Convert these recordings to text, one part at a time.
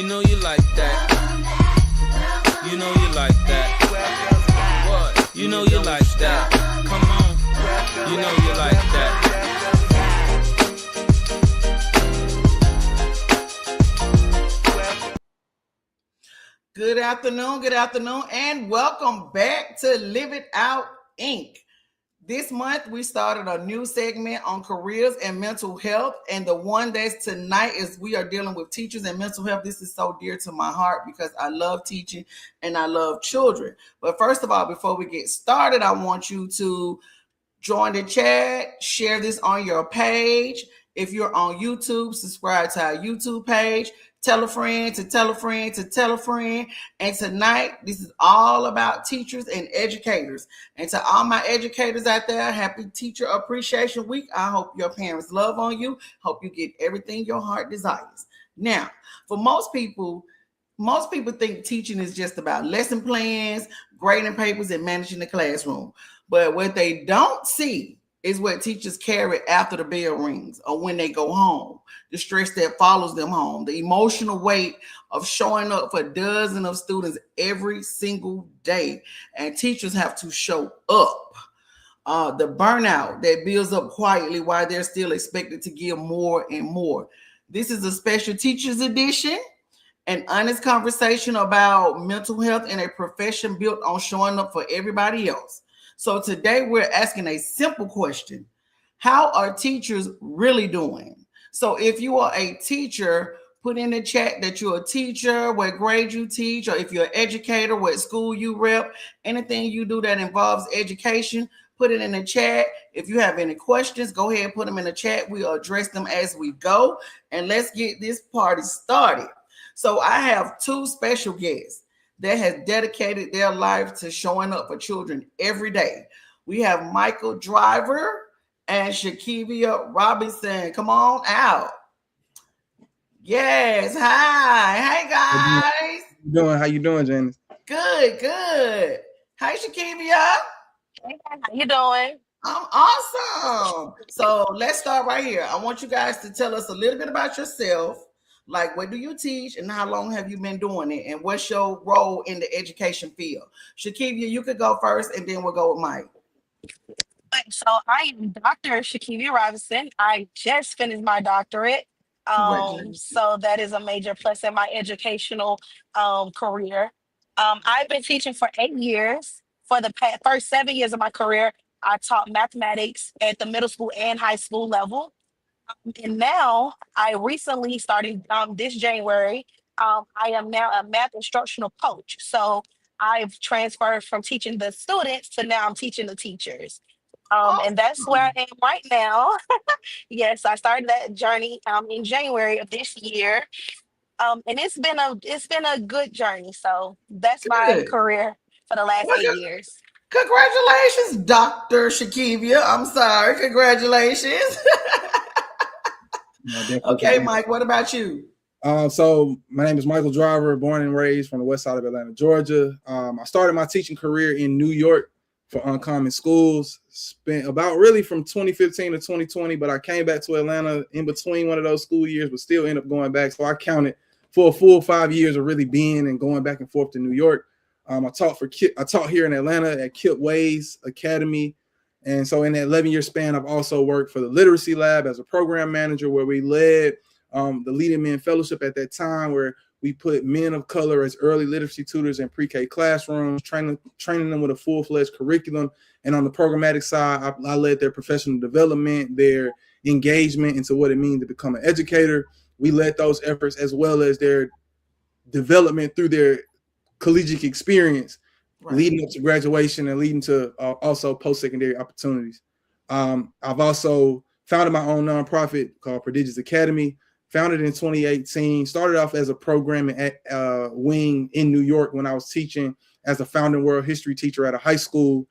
You know you like that. You know you like that. What? You know you like that. Come on. You know you like that. Good afternoon, and welcome back to Live It Out, Inc. This month, we started a new segment on careers and mental health, and the one that's tonight is we are dealing with teachers and mental health. This is so dear to my heart because I love teaching and I love children. But first of all, before we get started, I want you to join the chat, share this on your page. If you're on YouTube, subscribe to our YouTube page. Tell a friend to tell a friend to tell a friend. And tonight, this is all about teachers and educators. And to all my educators out there, happy Teacher Appreciation Week. I hope your parents love on you. Hope you get everything your heart desires. Now, for most people think teaching is just about lesson plans, grading papers, and managing the classroom. But what they don't see is what teachers carry after the bell rings or when they go home, the stress that follows them home, the emotional weight of showing up for dozens of students every single day. And teachers have to show up. The burnout that builds up quietly while they're still expected to give more and more. This is a special teachers edition, an honest conversation about mental health in a profession built on showing up for everybody else. So today we're asking a simple question. How are teachers really doing? So if you are a teacher, put in the chat that you're a teacher, what grade you teach, or if you're an educator, what school you rep, anything you do that involves education, put it in the chat. If you have any questions, go ahead and put them in the chat. We'll address them as we go. And let's get this party started. So I have two special guests that has dedicated their life to showing up for children every day. We have Michael Driver and Shakivia Robinson. Come on out. Yes. Hi. Hey, guys. How you doing, Janice? Good. Hi, Shakivia. Hey, how you doing? I'm awesome. So let's start right here. I want you guys to tell us a little bit about yourself. Like, what do you teach and how long have you been doing it? And what's your role in the education field? Shakivia, you could go first and then we'll go with Mike. So I am Dr. Shakivia Robinson. I just finished my doctorate. So that is a major plus in my educational career. I've been teaching for 8 years. For the first 7 years of my career, I taught mathematics at the middle school and high school level. And now I recently started this January. I am now a math instructional coach. So I've transferred from teaching the students to now I'm teaching the teachers. And that's where I am right now. Yes, I started that journey in January of this year. And it's been a good journey. So that's my career for the last 8 years. Congratulations, Dr. Shakivia. I'm sorry. Congratulations. Okay, Mike, what about you? So my name is Michael Driver, born and raised from the west side of Atlanta, Georgia. I started my teaching career in New York for Uncommon Schools, spent about really from 2015 to 2020, but I came back to Atlanta in between one of those school years, but still ended up going back. So I counted for a full 5 years of really being and going back and forth to New York. I taught here in Atlanta at Kip Ways Academy. And so in that 11-year span, I've also worked for the Literacy Lab as a program manager, where we led the Leading Men Fellowship at that time, where we put men of color as early literacy tutors in pre-K classrooms, training them with a full-fledged curriculum. And on the programmatic side, I led their professional development, their engagement into what it means to become an educator. We led those efforts as well as their development through their collegiate experience. Right. Leading up to graduation and leading to also post-secondary opportunities. I've also founded my own nonprofit called Prodigious Academy, founded in 2018, started off as a programming wing in New York when I was teaching as a founding world history teacher at a high school.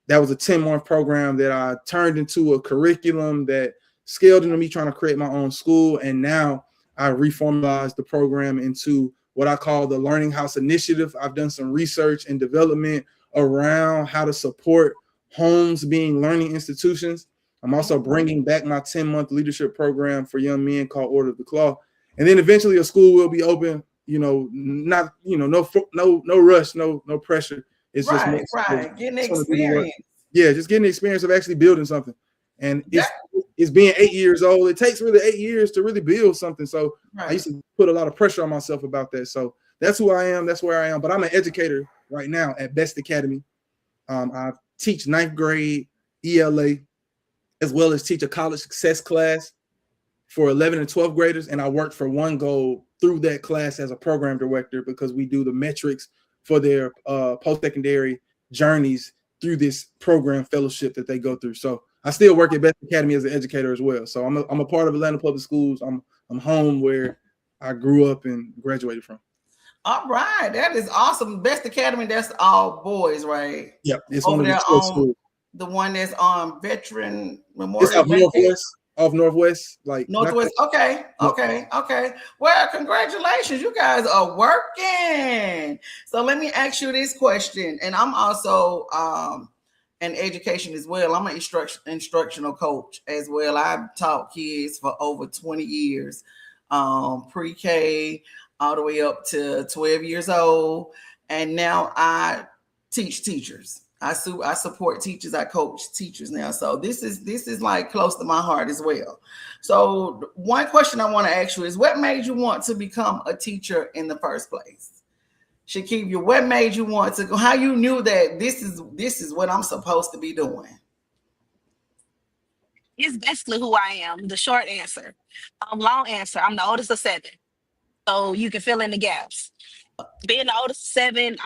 That was a 10-month program that I turned into a curriculum that scaled into me trying to create my own school. And now I reformalized the program into what I call the Learning House Initiative. I've done some research and development around how to support homes being learning institutions. I'm also bringing back my 10-month leadership program for young men called Order of the Claw. And then eventually a school will be open not, no rush, no pressure. It's just right, right. Getting the just wanna do the work. experience. Yeah, just getting the experience of actually building something. And That, it's being 8 years old. It takes really 8 years to really build something. So I right. used to put a lot of pressure on myself about that. So that's who I am. That's where I am. But I'm an educator right now at Best Academy. I teach 9th grade ELA, as well as teach a college success class for 11 and 12th graders. And I work for One Goal through that class as a program director, because we do the metrics for their post-secondary journeys through this program fellowship that they go through. So I still work at Best Academy as an educator as well. So I'm a part of Atlanta Public Schools. I'm home where I grew up and graduated from. All right, that is awesome. Best Academy, that's all boys, right? Yep, it's Over one of there the schools. the one that's on Veteran Memorial. It's off Northwest, like Northwest. Okay. Well, congratulations. You guys are working. So let me ask you this question. And I'm also an education as well. I'm an instructional coach as well. I've taught kids for over 20 years, pre-K all the way up to 12 years old. And now I teach teachers. I support teachers. I coach teachers now. So this is like close to my heart as well. So one question I want to ask you is, what made you want to become a teacher in the first place? Shakivia, what made you want to go? How you knew that this is what I'm supposed to be doing? It's basically who I am. The short answer. Long answer. I'm the oldest of 7, so you can fill in the gaps. Being the oldest of 7,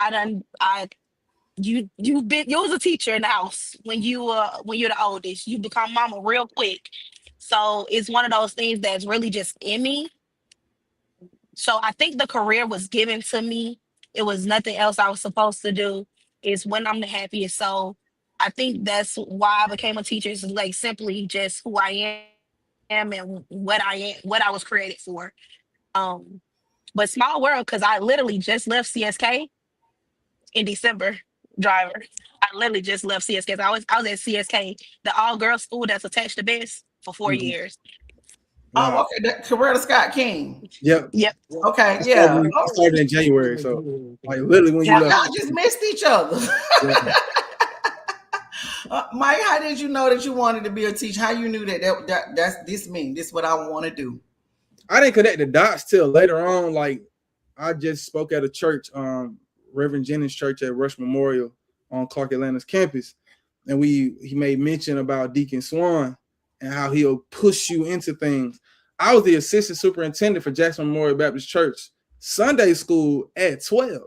you was a teacher in the house when you're the oldest. You become mama real quick. So it's one of those things that's really just in me. So I think the career was given to me. It was nothing else I was supposed to do. It's when I'm the happiest. So I think that's why I became a teacher. It's like simply just who I am and what I was created for. Um, but small world, because I literally just left CSK in December. Driver, I literally just left CSK. I was at CSK, the all girls school that's attached to BEST, for 4 years. Oh, Wow. okay. Career Scott King. Yep. Yep. Okay, I yeah. started in January. So like literally when you Yeah. left. Y'all just missed each other. Yeah. Mike, how did you know that you wanted to be a teacher? How you knew that's this what I want to do? I didn't connect the dots till later on. Like I just spoke at a church, Reverend Jennings Church at Rush Memorial on Clark Atlanta's campus, and he made mention about Deacon Swan and how he'll push you into things. I was the assistant superintendent for Jackson Memorial Baptist Church Sunday school at 12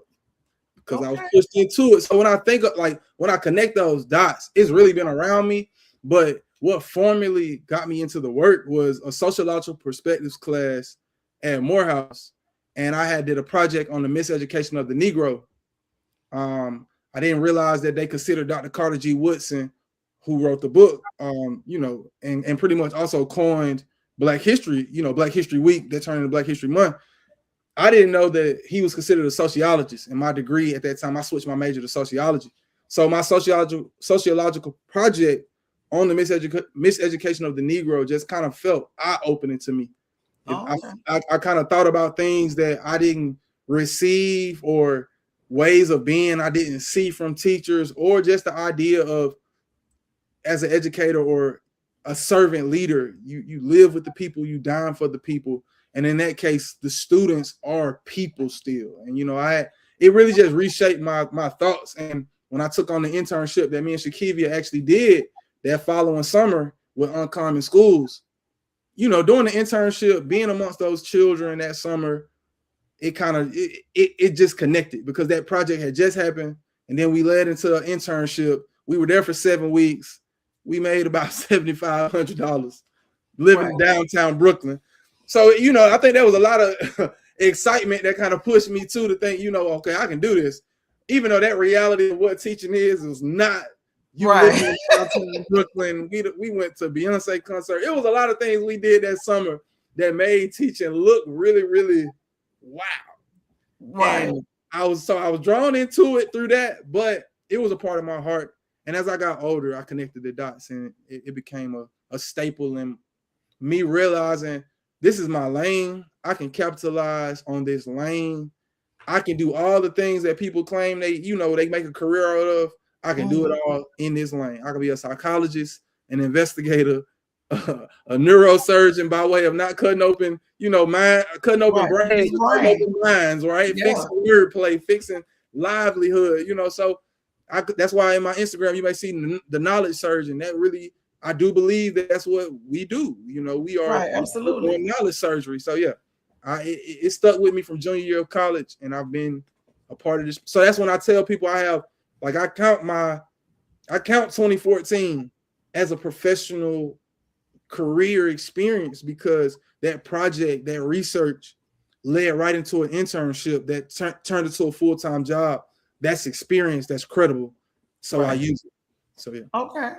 because I was pushed into it. So when I think of when I connect those dots, it's really been around me. But what formally got me into the work was a sociological perspectives class at Morehouse, and I did a project on the miseducation of the Negro. I didn't realize that they considered Dr. Carter G. Woodson, who wrote the book, and pretty much also coined Black History, Black History Week that turned into Black History Month. I didn't know that he was considered a sociologist. In my degree at that time, I switched my major to sociology. So my sociological project on the miseducation of the Negro just kind of felt eye-opening to me. I kind of thought about things that I didn't receive, or ways of being I didn't see from teachers, or just the idea of, as an educator or a servant leader, you live with the people, you dine for the people. And in that case, the students are people still. And, it really just reshaped my thoughts. And when I took on the internship that me and Shakivia actually did that following summer with Uncommon Schools, doing the internship, being amongst those children that summer, it just connected because that project had just happened. And then we led into an internship. We were there for 7 weeks. We made about $7,500 living downtown Brooklyn. So, I think there was a lot of excitement that kind of pushed me to think, okay, I can do this. Even though that reality of what teaching is not living in Brooklyn. We went to Beyonce concert. It was a lot of things we did that summer that made teaching look really, really wow. Right. And I was drawn into it through that, but it was a part of my heart. And as I got older, I connected the dots, and it became a staple in me realizing this is my lane. I can capitalize on this lane. I can do all the things that people claim they make a career out of. I can do it all in this lane. I can be a psychologist, an investigator, a neurosurgeon by way of not cutting open, cutting open brains, cutting open minds, right? Yeah. Fixing wordplay, fixing livelihood, So that's why in my Instagram you may see the knowledge surgeon. That really, I do believe that's what we do. We are absolutely doing knowledge surgery. So yeah, it stuck with me from junior year of college, and I've been a part of this. So that's when I tell people I count 2014 as a professional career experience, because that project, that research led right into an internship that turned into a full-time job. That's experience, that's credible. So I use it. So yeah. Okay.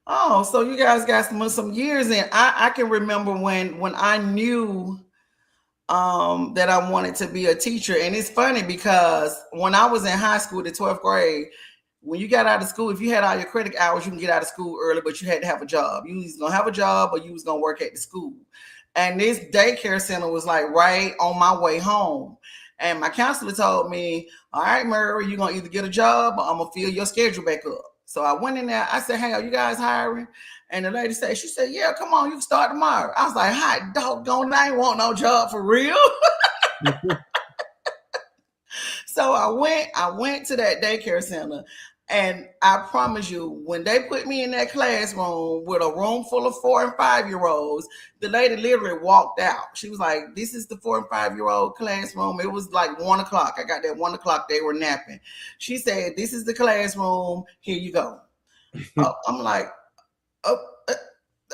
Oh, so you guys got some years in. I can remember when I knew that I wanted to be a teacher. And it's funny because when I was in high school, the 12th grade, when you got out of school, if you had all your credit hours, you can get out of school early, but you had to have a job. You was going to have a job or you was going to work at the school. And this daycare center was like right on my way home. And my counselor told me, all right, Murray, you're going to either get a job or I'm going to fill your schedule back up. So I went in there. I said, hey, are you guys hiring? And the lady said, she said, yeah, come on, you can start tomorrow. I was like, hot doggone, I ain't want no job for real. So I went to that daycare center, and I promise you, when they put me in that classroom with a room full of 4 and 5-year-olds, the lady literally walked out. She was like, this is the 4 and 5-year-old classroom. It was like 1 o'clock. I got that 1 o'clock. They were napping. She said, this is the classroom. Here you go. I'm like,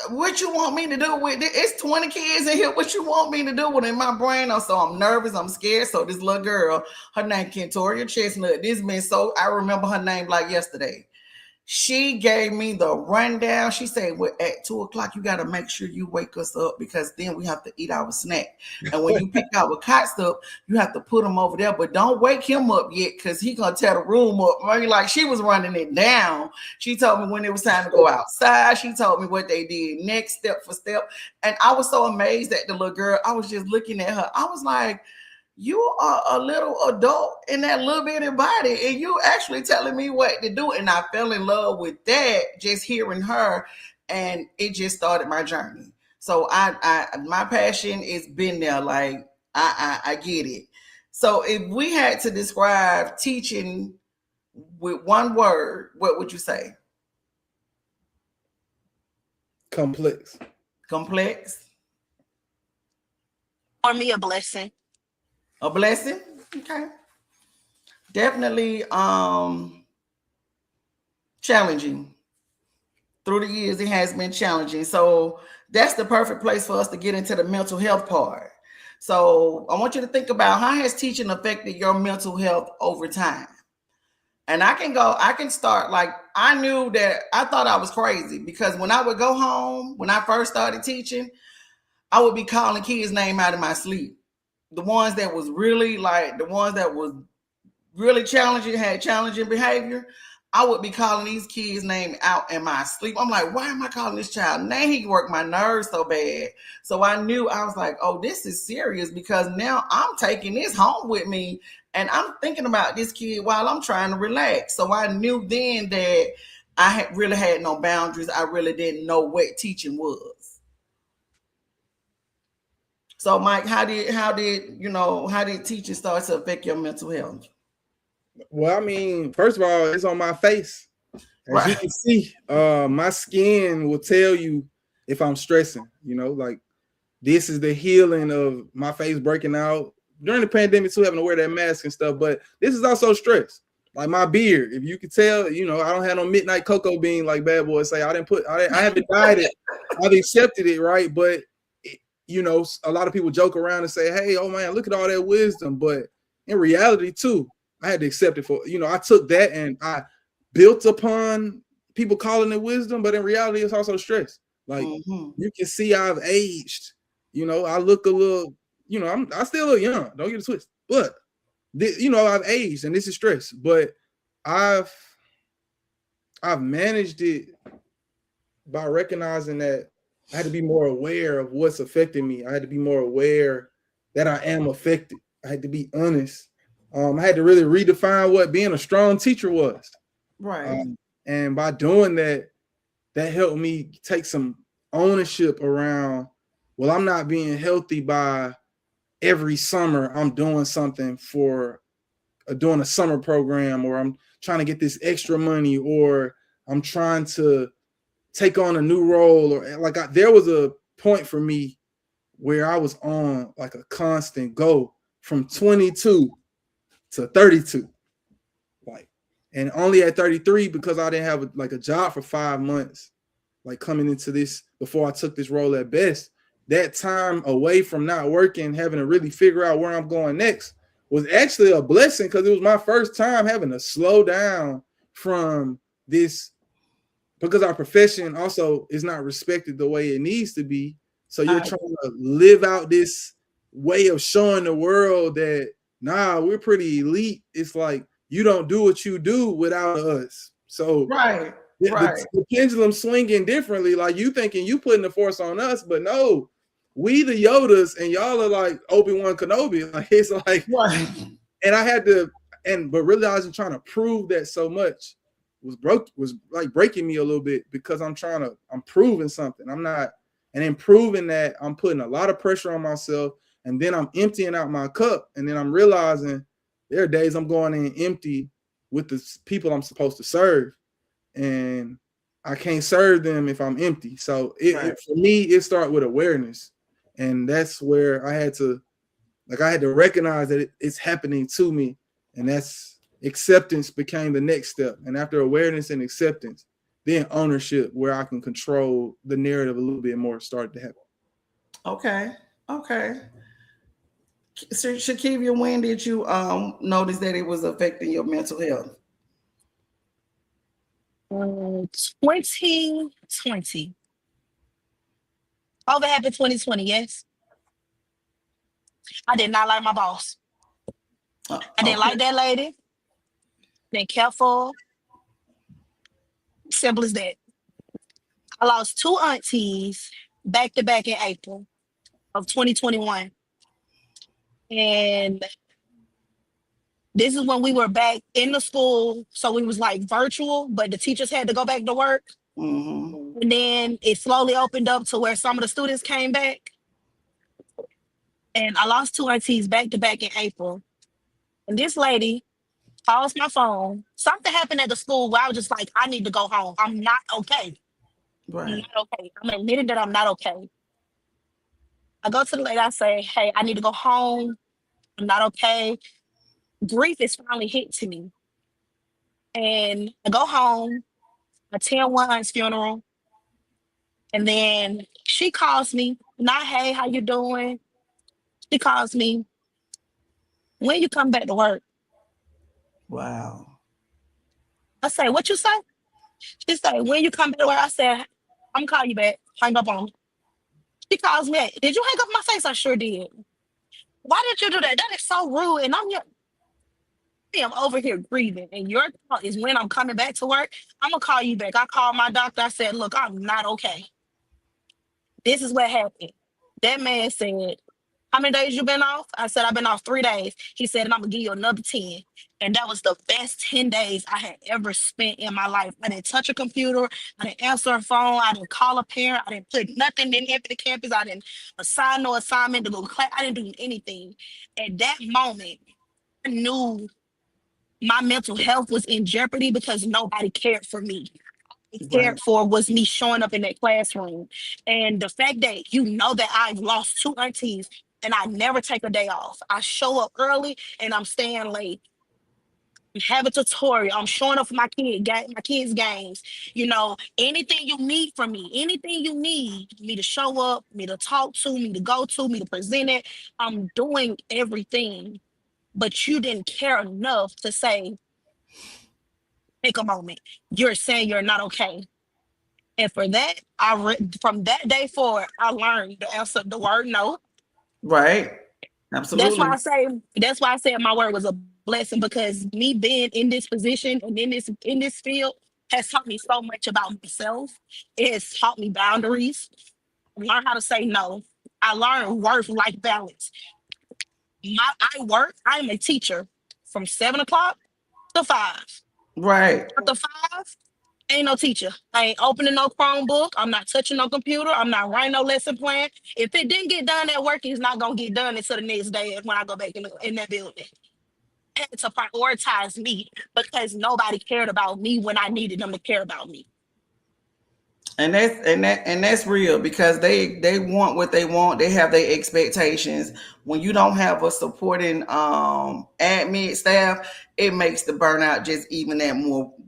what you want me to do with it? It's 20 kids in here. What you want me to do with it? In my brain? So I'm nervous. I'm scared. So this little girl, her name Kentoria Chestnut. I remember her name like yesterday. She gave me the rundown. She said, well, at 2 o'clock, you got to make sure you wake us up, because then we have to eat our snack. And when you pick our cots up, you have to put him over there, but don't wake him up yet, because he going to tear the room up. Like, she was running it down. She told me when it was time to go outside. She told me what they did next, step for step. And I was so amazed at the little girl. I was just looking at her. I was like, you are a little adult in that little bitty body, and you actually telling me what to do. And I fell in love with that, just hearing her, and it just started my journey. So my passion has been there. Like I get it. So if we had to describe teaching with one word, what would you say? Complex. Complex. For me, a blessing. A blessing. Okay. Definitely challenging. Through the years, it has been challenging. So that's the perfect place for us to get into the mental health part. So I want you to think about, how has teaching affected your mental health over time? And I can start. Like, I knew that I thought I was crazy, because when I would go home, when I first started teaching, I would be calling kids' name out of my sleep. The ones that was really challenging, had challenging behavior, I would be calling these kids' name out in my sleep. I'm like, why am I calling this child name? He worked my nerves so bad. So I knew, I was like, oh, this is serious, because now I'm taking this home with me and I'm thinking about this kid while I'm trying to relax. So I knew then that I really had no boundaries. I really didn't know what teaching was. So, Mike, how did teaching start to affect your mental health? Well, I mean, first of all, it's on my face. As you can see, my skin will tell you if I'm stressing. Like, this is the healing of my face breaking out during the pandemic too, having to wear that mask and stuff. But this is also stress. Like my beard, if you could tell, I don't have no midnight cocoa bean like bad boys say. I haven't dyed it. I've accepted it, right? But a lot of people joke around and say, hey, oh man, look at all that wisdom. But in reality too, I had to accept it I took that and I built upon people calling it wisdom, but in reality, it's also stress. Like, you can see I've aged. I look a little, I still look young. Don't get it twisted. But, I've aged, and this is stress. But I've managed it by recognizing that I had to be more aware of what's affecting me. I had to be more aware that I am affected. I had to be honest. I had to really redefine what being a strong teacher was. Right. And by doing that, that helped me take some ownership around, well, I'm not being healthy by every summer I'm doing something for doing a summer program, or I'm trying to get this extra money, or I'm trying to take on a new role, or like there was a point for me where I was on like a constant go from 22 to 32, like, and only at 33 because I didn't have like a job for 5 months, like coming into this before I took this role at Best. That time away from not working, having to really figure out where I'm going next, was actually a blessing because it was my first time having to slow down from this, because our profession also is not respected the way it needs to be. So you're trying to live out this way of showing the world that, nah, we're pretty elite. It's like, you don't do what you do without us. So the pendulum swinging differently. Like, you thinking you putting the force on us, but no, we the Yodas and y'all are like Obi-Wan Kenobi. Like, it's like, and I had to, but realizing trying to prove that so much was like breaking me a little bit, because I'm proving something. I'm not, and in proving that, I'm putting a lot of pressure on myself, and then I'm emptying out my cup, and then I'm realizing there are days I'm going in empty with the people I'm supposed to serve, and I can't serve them if I'm empty. So for me, it started with awareness, and that's where I had to recognize that it's happening to me, and that's acceptance became the next step. And after awareness and acceptance, then ownership, where I can control the narrative a little bit more, started to happen. Okay. So Shakivia, when did you notice that it was affecting your mental health? 2020. Over happened 2020, yes. I did not like my boss. I didn't like that lady. Didn't care for her. Simple as that. I lost 2 aunties back to back in April of 2021. And this is when we were back in the school. So we was like virtual, but the teachers had to go back to work. Mm-hmm. And then it slowly opened up to where some of the students came back. And I lost 2 aunties back to back in April. And this lady calls my phone. Something happened at the school where I was just like, I need to go home. I'm not okay. Right. I'm not okay. I'm admitting that I'm not okay. I go to the lady, I say, hey, I need to go home. I'm not okay. Grief is finally hit to me. And I go home, I attend one aunt's funeral, and then she calls me, not, hey, how you doing? She calls me, when you come back to work? Wow. I say, what you say? She say, when you come back to work? I said, I'm calling you back. Hang up on me. She calls me, did you hang up my face? I sure did. Why did you do that? That is so rude. And I'm over here grieving. And your thought is, when I'm coming back to work, I'm going to call you back. I called my doctor. I said, look, I'm not okay. This is what happened. That man said, how many days you been off? I said, I've been off 3 days. He said, and I'm going to give you another 10. And that was the best 10 days I had ever spent in my life. I didn't touch a computer. I didn't answer a phone. I didn't call a parent. I didn't put nothing in the campus. I didn't assign no assignment to go to class. I didn't do anything. At that moment, I knew my mental health was in jeopardy because nobody cared for me. Cared for was me showing up in that classroom. And the fact that you know that I've lost 2 aunties and I never take a day off. I show up early and I'm staying late. I'm having tutorial. I'm showing up for my kids' games. You know, anything you need from me, anything you need me to show up, me to talk to, me to go to, me to present it, I'm doing everything. But you didn't care enough to say, take a moment. You're saying you're not okay. And for that, from that day forward, I learned to answer the word no. Right. Absolutely. That's why I said my word was a blessing, because me being in this position and in this field has taught me so much about myself. It has taught me boundaries. learn how to say no. I learned work-life balance. I'm a teacher from 7 o'clock to 5. Right. After 5, ain't no teacher. I ain't opening no Chromebook. I'm not touching no computer. I'm not writing no lesson plan. If it didn't get done at work, it's not gonna get done until the next day when I go back in that building. I had to prioritize me because nobody cared about me when I needed them to care about me. And that's real because they want what they want. They have their expectations. When you don't have a supporting admin staff, it makes the burnout just even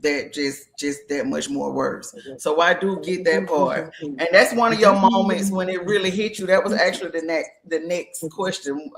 just that much more worse. So I do get that part. And that's one of your moments when it really hit you. That was actually the next question.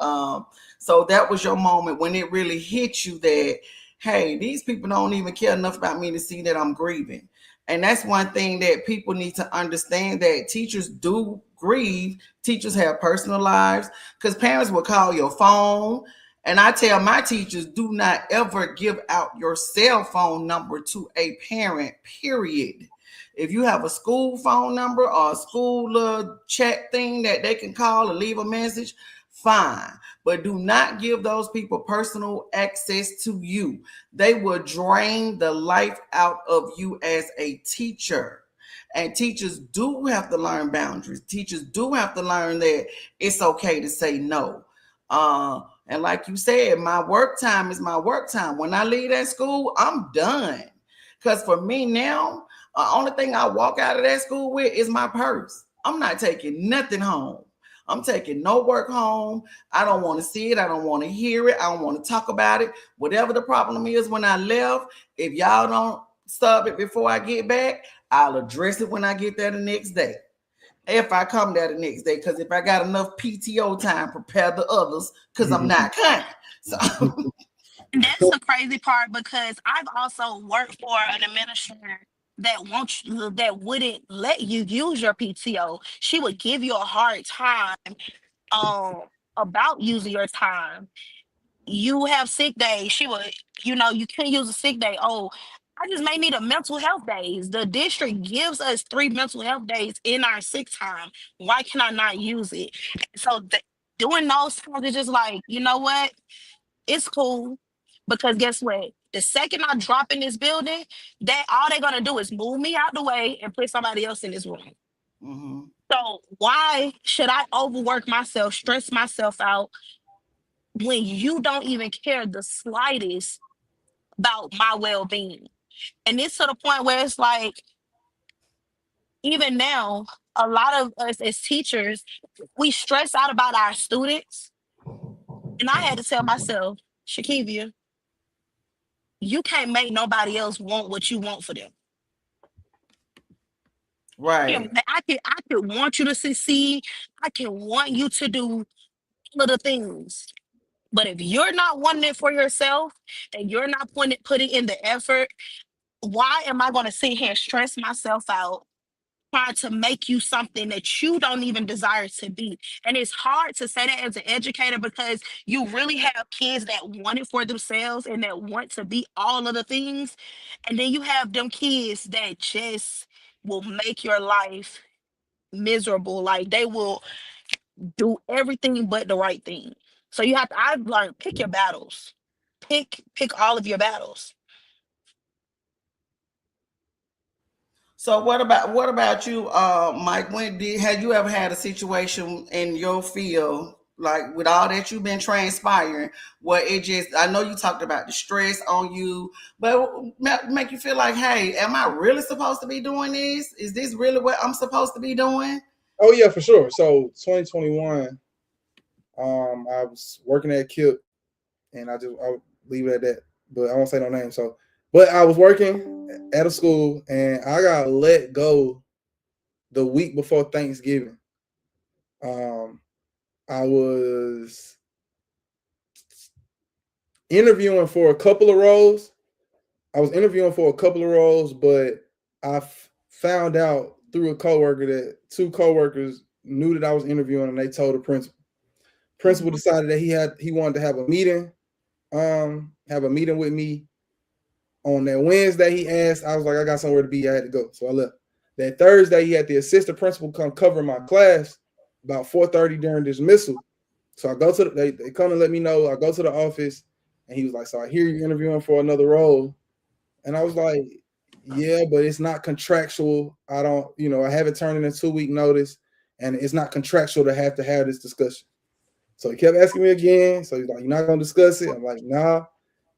So that was your moment when it really hit you that, hey, these people don't even care enough about me to see that I'm grieving. And that's one thing that people need to understand, that teachers do grieve. Teachers have personal lives, because parents will call your phone. And I tell my teachers, do not ever give out your cell phone number to a parent, period. If you have a school phone number or a school chat thing that they can call or leave a message, fine. But do not give those people personal access to you. They will drain the life out of you as a teacher. And teachers do have to learn boundaries. Teachers do have to learn that it's okay to say no. And like you said, my work time is my work time. When I leave that school, I'm done. Because for me now, the only thing I walk out of that school with is my purse. I'm not taking nothing home. I'm taking no work home. I don't want to see it. I don't want to hear it. I don't want to talk about it. Whatever the problem is when I left, if y'all don't stop it before I get back, I'll address it when I get there the next day. If I come there the next day, because if I got enough PTO time, prepare the others, because I'm not coming. So That's the crazy part because I've also worked for an administrator that wouldn't let you use your PTO. She would give you a hard time um about using your time. You have sick days. She would, you can't use a sick day. Oh, I just may need a mental health days. The district gives us 3 mental health days in our sick time. Why can I not use it? So doing those times is just like, you know what? It's cool, because guess what? The second I drop in this building, that all they're gonna do is move me out the way and put somebody else in this room. mhm. So why should I overwork myself, stress myself out when you don't even care the slightest about my well-being? And it's to the point where it's like, even now, a lot of us as teachers, we stress out about our students. And I had to tell myself, Shakivia, you can't make nobody else want what you want for them. Right. I could want you to succeed. I can want you to do all of the things. But if you're not wanting it for yourself and you're not putting in the effort, why am I going to sit here and stress myself out trying to make you something that you don't even desire to be? And it's hard to say that as an educator because you really have kids that want it for themselves and that want to be all of the things. And then you have them kids that just will make your life miserable. Like they will do everything but the right thing. So I've learned, pick your battles. Pick all of your battles. So what about you, Mike? Had you ever had a situation in your field, like with all that you've been transpiring, where it just, I know you talked about the stress on you, but make you feel like, hey, am I really supposed to be doing this? Is this really what I'm supposed to be doing? Oh yeah, for sure. So 2021, I was working at KIP, and I'll leave it at that. But I won't say no name. So, but I was working at a school, and I got let go the week before Thanksgiving. Um, I was interviewing for a couple of roles. But I found out through a coworker that two coworkers knew that I was interviewing, and they told the principal. Principal decided that he wanted to have a meeting with me on that Wednesday. He asked, I was like, I got somewhere to be. I had to go, so I left. That Thursday, he had the assistant principal come cover my class about 4:30 during dismissal. So I go to they come and let me know. I go to the office, and he was like, "So I hear you interviewing for another role," and I was like, "Yeah, but it's not contractual. I don't, I haven't turned in a 2-week notice, and it's not contractual to have this discussion." So he kept asking me again. So he's like, "You're not gonna discuss it?" I'm like, "Nah,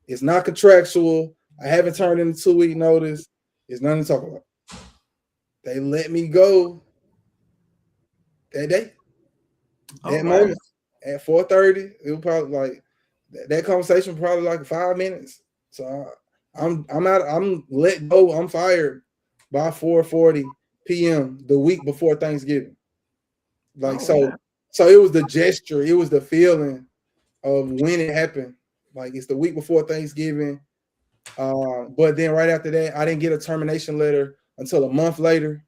it's not contractual. I haven't turned in a 2-week notice. It's nothing to talk about." They let me go that day, that moment at 4:30. It was probably like that conversation, probably like 5 minutes. So I'm out. I'm let go. I'm fired by 4:40 p.m. the week before Thanksgiving. So it was the gesture. It was the feeling of when it happened. Like it's the week before Thanksgiving. But then right after that, I didn't get a termination letter until a month later.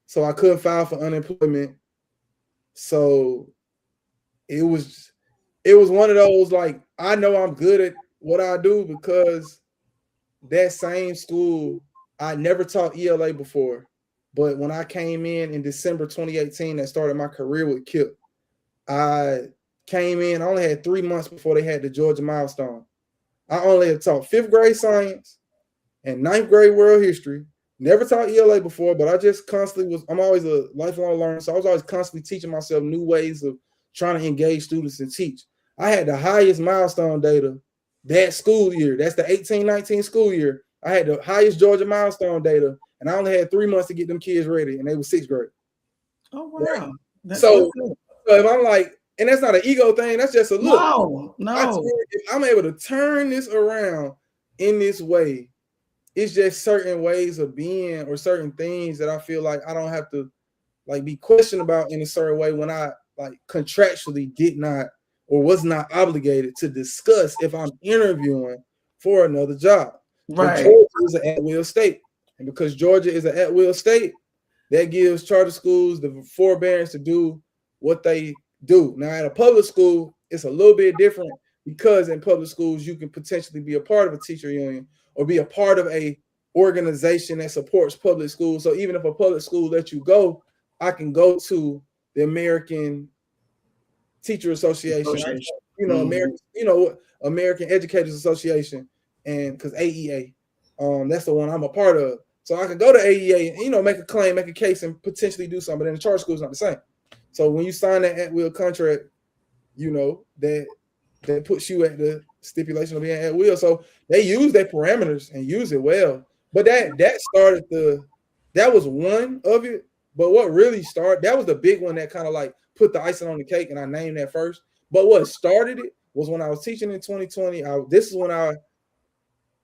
So I couldn't file for unemployment. So it was one of those, like, I know I'm good at what I do because that same school, I never taught ELA before. But when I came in December 2018, that started my career with KIP, I came in, I only had 3 months before they had the Georgia milestone. I only had taught 5th grade science and 9th grade world history. Never taught ELA before, but I just constantly I'm always a lifelong learner. So I was always constantly teaching myself new ways of trying to engage students and teach. I had the highest milestone data that school year. That's the 18-19 school year. I had the highest Georgia milestone data, and I only had 3 months to get them kids ready, and they were 6th grade. Oh, wow. Right? So if I'm like, and that's not an ego thing, that's just a look. No. If I'm able to turn this around in this way, it's just certain ways of being or certain things that I feel like I don't have to like be questioned about in a certain way when I like contractually did not or was not obligated to discuss if I'm interviewing for another job. Right. Georgia is an at-will state. And because Georgia is an at-will state, that gives charter schools the forbearance to do what they do. Now, at a public school, it's a little bit different because in public schools, you can potentially be a part of a teacher union or be a part of a organization that supports public schools. So even if a public school lets you go, I can go to the American Teacher Association, American Educators Association, and because AEA, that's the one I'm a part of. So I can go to AEA and, make a claim, make a case, and potentially do something. But then the charter school is not the same. So when you sign that at-will contract, that puts you at the stipulation of being at will. So they use their parameters and use it well. But that started that was one of it. But what really started, that was the big one that kind of like put the icing on the cake, and I named that first. But what started it was when I was teaching in 2020.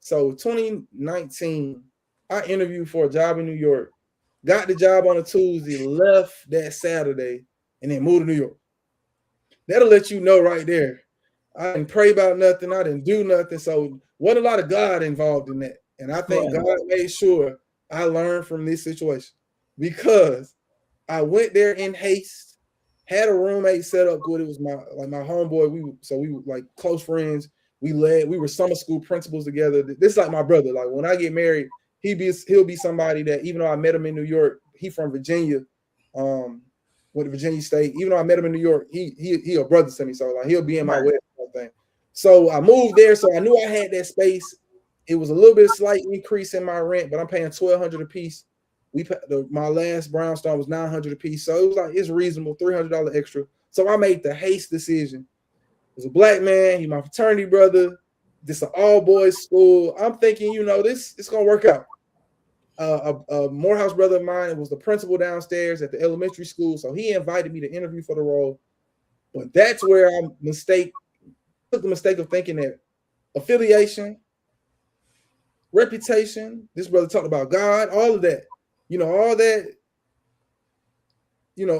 So 2019, I interviewed for a job in New York, got the job on a Tuesday, left that Saturday, and then moved to New York. That'll let you know right there. I didn't pray about nothing. I didn't do nothing. So wasn't a lot of God involved in that. And I think God made sure I learned from this situation because I went there in haste, had a roommate set up good. It was my homeboy. We were like close friends. We were summer school principals together. This is like my brother. Like when I get married, he'll be somebody that, even though I met him in New York, he from Virginia, with Virginia State. Even though I met him in New York, he a brother to me. So like he'll be in my wedding thing. So I moved there. So I knew I had that space. It was a little bit of slight increase in my rent, but I'm paying $1,200 a piece. My last brownstone was $900 a piece. So it was like, it's reasonable, $300 extra. So I made the haste decision. There's a black man, he's my fraternity brother. This is an all boys school. I'm thinking, it's gonna work out. A Morehouse brother of mine was the principal downstairs at the elementary school, so he invited me to interview for the role. But that's where I took the mistake of thinking that affiliation, reputation, this brother talked about God, all of that, all that,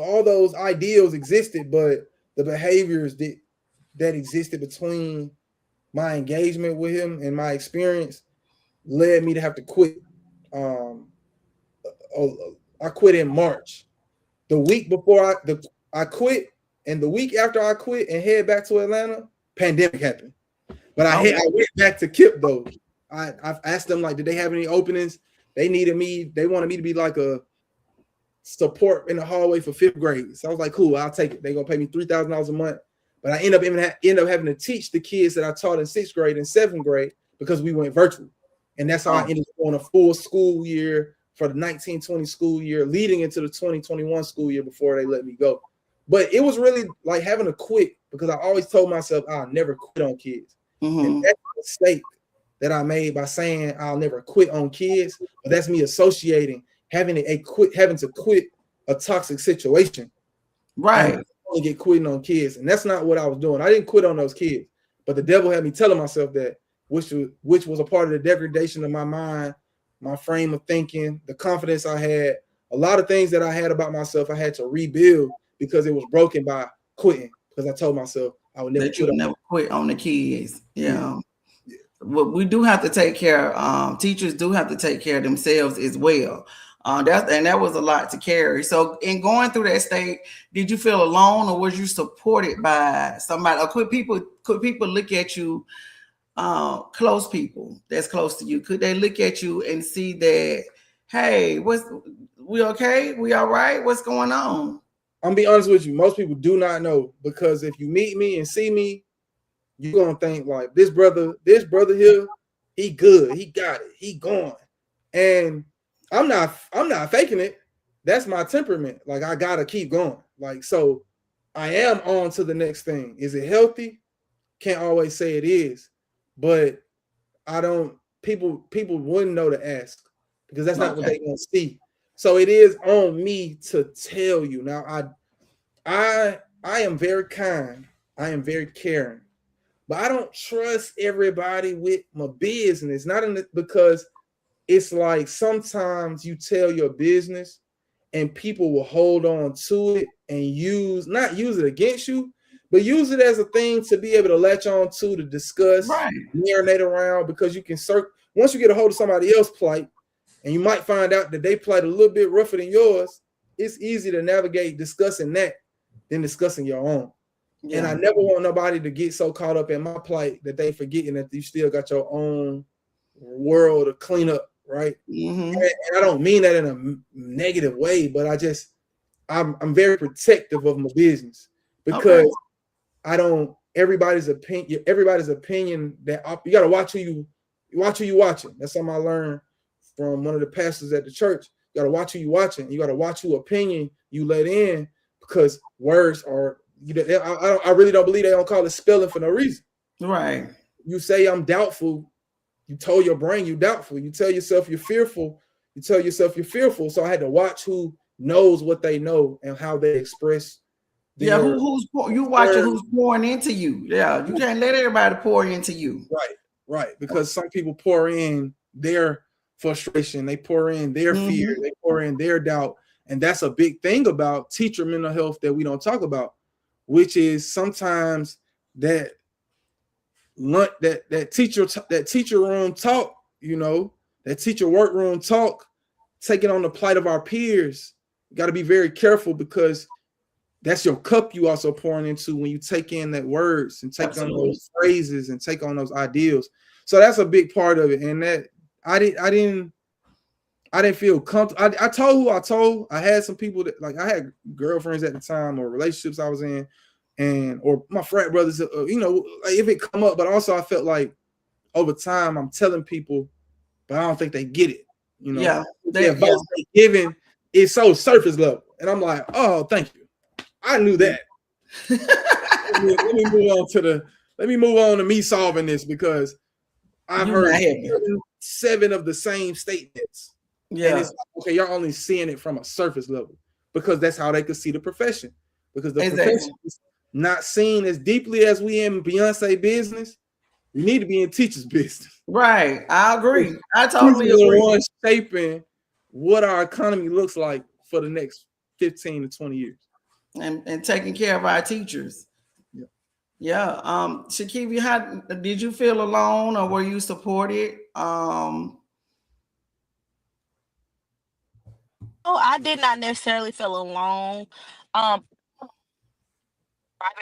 all those ideals existed, but the behaviors that existed between my engagement with him and my experience led me to have to quit. I quit in March. The week before I quit, and the week after I quit and head back to Atlanta, pandemic happened. But I went back to KIP though. I asked them, like, did they have any openings? they wanted me to be like a support in the hallway for 5th grade. So I was like, cool, I'll take it. They're gonna pay me $3,000 a month. But I end up having to teach the kids that I taught in 6th grade and 7th grade because we went virtual. And that's how I ended up on a full school year for the 1920 school year, leading into the 2021 school year before they let me go. But it was really like having to quit because I always told myself I'll never quit on kids. And that's a mistake that I made by saying I'll never quit on kids. But that's me associating having to quit a toxic situation. Right. Only get quitting on kids. And that's not what I was doing. I didn't quit on those kids. But the devil had me telling myself that, which was a part of the degradation of my mind, my frame of thinking, the confidence I had, a lot of things that I had about myself I had to rebuild because it was broken by quitting. Because I told myself I would never quit on the kids. Yeah. Well, we do have to take care. Teachers do have to take care of themselves as well. That was a lot to carry. So, in going through that state, did you feel alone, or was you supported by somebody? Or could people look at you? Close people that's close to you, could they look at you and see that, hey, we okay? We all right? What's going on? I'm gonna be honest with you. Most people do not know, because if you meet me and see me, you're gonna think like this brother here, he good, he got it, he going. And I'm not faking it. That's my temperament. Like, I gotta keep going. Like, so I am on to the next thing. Is it healthy? Can't always say it is, but people wouldn't know to ask because that's not what they're gonna see. So it is on me to tell you. Now, I am very kind. I am very caring, but I don't trust everybody with my business. Because it's like sometimes you tell your business and people will hold on to it and not use it against you, but use it as a thing to be able to latch on to discuss, marinate around, because you can once you get a hold of somebody else's plight, and you might find out that they plight a little bit rougher than yours, it's easy to navigate discussing that than discussing your own. Yeah. And I never want nobody to get so caught up in my plight that they forgetting that you still got your own world to clean up, right? And I don't mean that in a negative way, but I'm very protective of my business, because everybody's opinion that you got to watch who you watching. That's something I learned from one of the pastors at the church. You got to watch who you watching. You got to watch who opinion you let in, because words are, I really don't believe they don't call it spelling for no reason. Right. You say I'm doubtful. You told your brain you're doubtful. You tell yourself you're fearful. So I had to watch who knows what they know and how they express. Who's watching who's pouring into you. Yeah, you can't let everybody pour into you. Right. Because some people pour in their frustration, they pour in their fear, they pour in their doubt, and that's a big thing about teacher mental health that we don't talk about, which is sometimes that teacher room talk, that teacher workroom talk, taking on the plight of our peers. You got to be very careful, because that's your cup you also pouring into when you take in that words and take on those phrases and take on those ideals. So that's a big part of it. And that I didn't feel comfortable. I told who I told. I had some people that, like, I had girlfriends at the time, or relationships I was in, or my frat brothers, if it come up. But also I felt like over time I'm telling people, but I don't think they get it. The advice they giving is so surface level, and I'm like, oh, thank you. I knew that. Let me move on to me solving this, because I've heard 7 of the same statements. Yeah. And it's like, okay, y'all only seeing it from a surface level, because that's how they could see the profession. Because the profession is not seen as deeply as we in Beyonce business. We need to be in teachers' business. Right. I agree. I totally agree. One shaping what our economy looks like for the next 15 to 20 years. And taking care of our teachers. Yeah. Shakivia, how did you feel alone, or were you supported? Oh, I did not necessarily feel alone. Private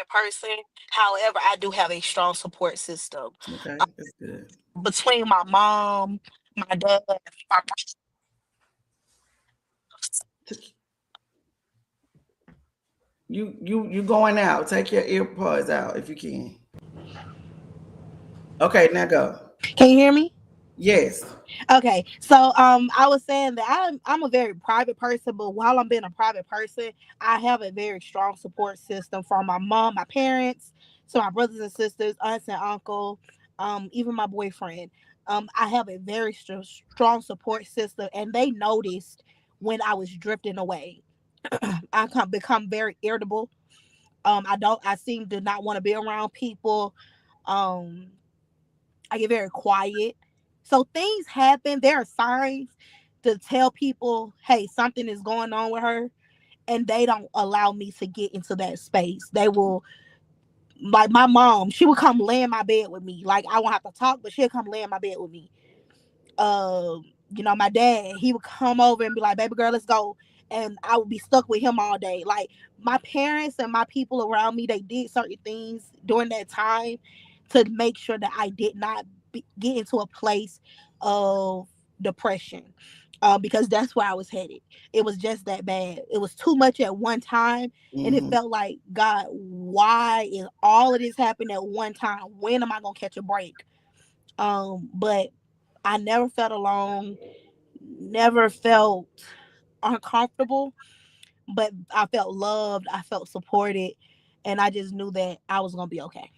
person. However, I do have a strong support system. Okay, that's good. Between my mom, my dad, my brother. You going out. Take your earpods out if you can. Okay, now go. Can you hear me? Yes. Okay, so I was saying that I'm a very private person, but while I'm being a private person, I have a very strong support system from my mom, my parents, to my brothers and sisters, aunts and uncle, even my boyfriend. I have a very strong support system, and they noticed when I was drifting away. I can become very irritable. I seem to not want to be around people. Um, I get very quiet. So things happen. There are signs to tell people, hey, something is going on with her. And they don't allow me to get into that space. They will, like my mom, she would come lay in my bed with me. Like I won't have to talk, but she'll come lay in my bed with me. My dad, he would come over and be like, baby girl, let's go. And I would be stuck with him all day. Like my parents and my people around me, they did certain things during that time to make sure that I did not get into a place of depression. Because that's where I was headed. It was just that bad. It was too much at one time. And it Mm-hmm. felt like, God, why is all of this happening at one time? When am I going to catch a break? But I never felt alone, never felt uncomfortable, but I felt loved, I felt supported, and I just knew that I was gonna be okay.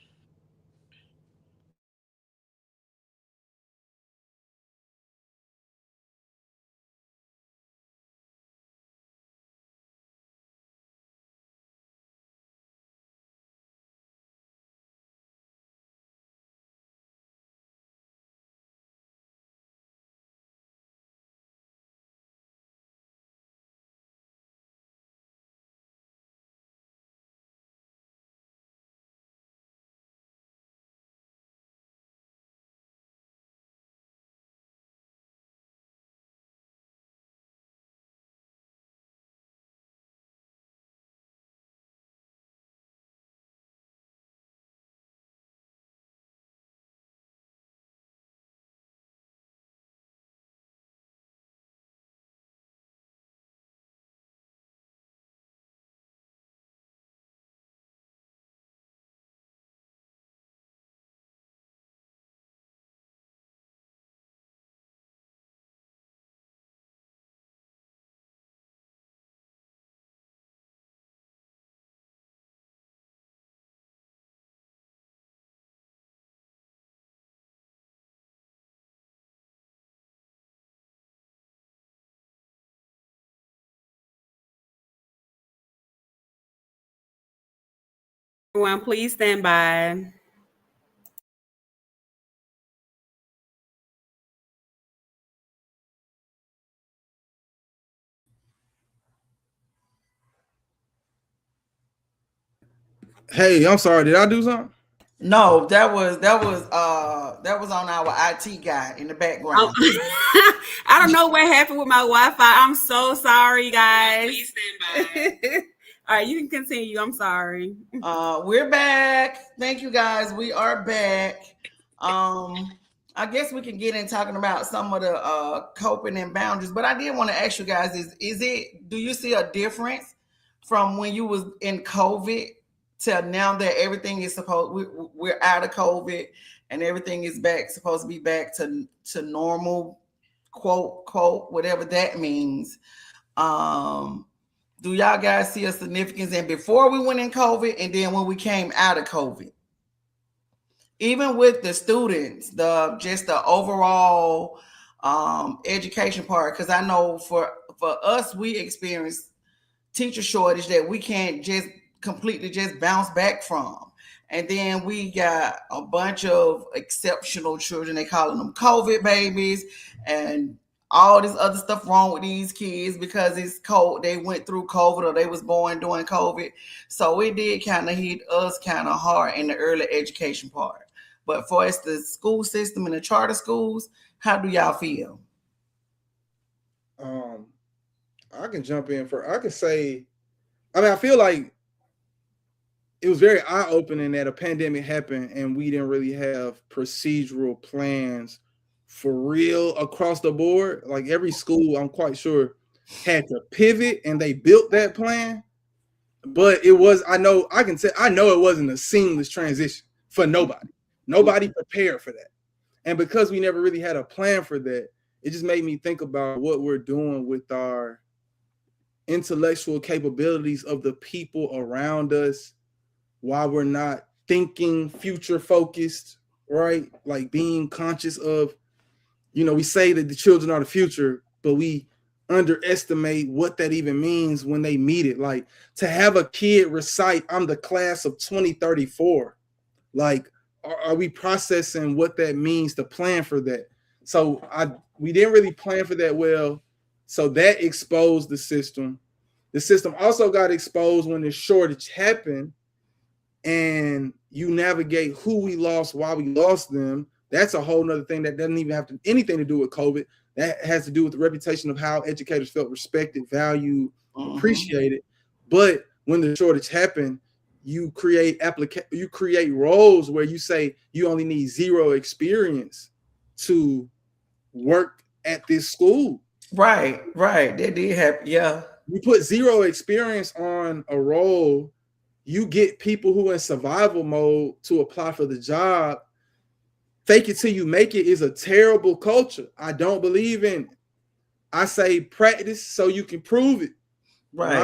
Everyone, please stand by. Hey, I'm sorry. Did I do something? No, that was on our IT guy in the Oh, background. I don't know what happened with my Wi-Fi. I'm so sorry, guys. Please stand by. All right, you can continue. I'm sorry. We're back. Thank you guys. We are back. I guess we can get in talking about some of the coping and boundaries, but I did want to ask you guys: is it? Do you see a difference from when you was in COVID to now that everything is we're out of COVID and everything is back supposed to be back to normal, quote whatever that means. Um, do y'all guys see a significance in before we went in COVID and then when we came out of COVID? Even with the students, the overall education part, because I know for us, we experienced teacher shortage that we can't just completely just bounce back from. And then we got a bunch of exceptional children. They calling them COVID babies and all this other stuff wrong with these kids because it's cold. They went through COVID or they was born during COVID. So it did kind of hit us kind of hard in the early education part. But for us, the school system and the charter schools, how do y'all feel? Um, I can jump in for. I can say. I mean, I feel like it was very eye opening that a pandemic happened and we didn't really have procedural plans for real across the board. Like every school, I'm quite sure, had to pivot and they built that plan. but it was, I know it wasn't a seamless transition for nobody. Nobody prepared for that. And because we never really had a plan for that, it just made me think about what we're doing with our intellectual capabilities of the people around us while we're not thinking future focused, right? Like being conscious of, we say that the children are the future, but we underestimate what that even means when they meet it. Like to have a kid recite, I'm the class of 2034. Like, are we processing what that means to plan for that? So we didn't really plan for that well. So that exposed the system. The system also got exposed when the shortage happened, and you navigate who we lost, why we lost them. That's a whole nother thing that doesn't even have anything to do with COVID. That has to do with the reputation of how educators felt respected, valued, appreciated. But when the shortage happened, you create roles where you say you only need 0 experience to work at this school. Right. That did happen. Yeah. You put 0 experience on a role, you get people who are in survival mode to apply for the job. Fake it till you make it is a terrible culture. I don't believe in it. I say practice so you can prove it. Right.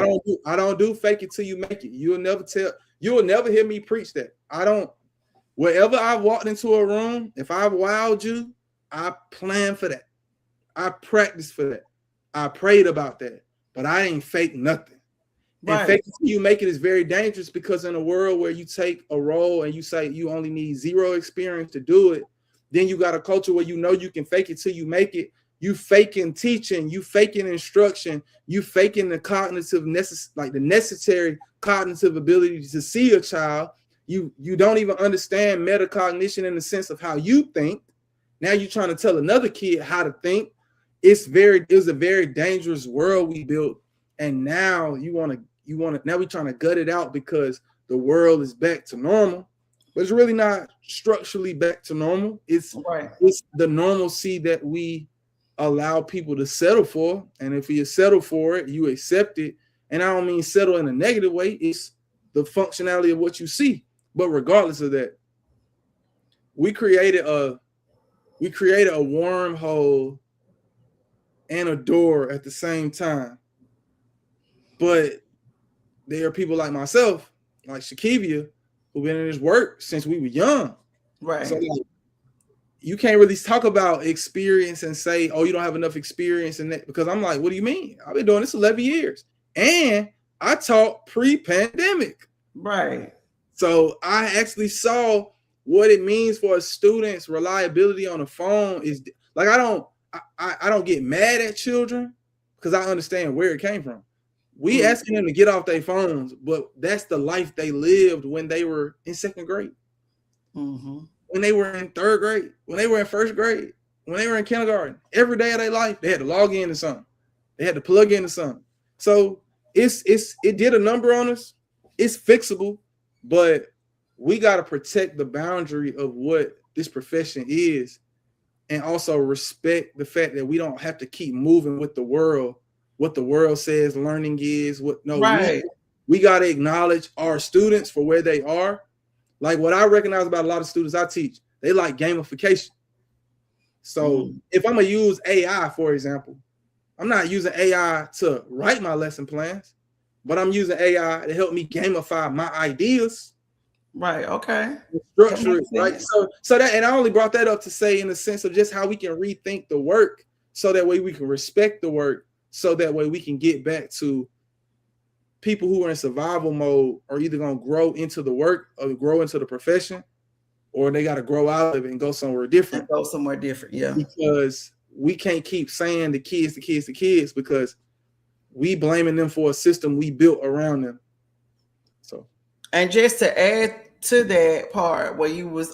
I don't do fake it till you make it. You will never hear me preach that. Wherever I walked into a room, if I wowed you, I planned for that. I practiced for that. I prayed about that, but I ain't fake nothing. Right. And fake it till you make it is very dangerous, because in a world where you take a role and you say you only need 0 experience to do it, then you got a culture where you can fake it till you make it. You faking teaching, you faking instruction, you faking the cognitive the necessary cognitive ability to see a child. You don't even understand metacognition in the sense of how you think. Now you're trying to tell another kid how to think. It was a very dangerous world we built, and now now we're trying to gut it out because the world is back to normal, but it's really not structurally back to normal. It's the normalcy that we allow people to settle for, and if you settle for it, you accept it. And I don't mean settle in a negative way. It's the functionality of what you see. But regardless of that, we created a wormhole and a door at the same time. But there are people like myself, like Shakivia, who've been in this work since we were young. Right. So you can't really talk about experience and say, oh, you don't have enough experience in that, because I'm like, what do you mean? I've been doing this 11 years. And I taught pre-pandemic. Right. So I actually saw what it means for a student's reliability on the phone. Is like, I don't get mad at children because I understand where it came from. We asking them to get off their phones, but that's the life they lived when they were in 2nd grade. Mm-hmm. When they were in 3rd grade, when they were in 1st grade, when they were in kindergarten, every day of their life, they had to log into something. They had to plug into something. So it did a number on us. It's fixable, but we got to protect the boundary of what this profession is, and also respect the fact that we don't have to keep moving with the world, what the world says learning is. We got to acknowledge our students for where they are. Like what I recognize about a lot of students I teach, they like gamification. So if I'm going to use AI, for example, I'm not using AI to write my lesson plans, but I'm using AI to help me gamify my ideas. Right. Okay. Structure it, right? So that, and I only brought that up to say in the sense of just how we can rethink the work, so that way we can respect the work, so that way we can get back to people who are in survival mode are either going to grow into the work or grow into the profession, or they got to grow out of it and go somewhere different. Yeah. Because we can't keep saying the kids, because we blaming them for a system we built around them. So, and just to add to that part where you was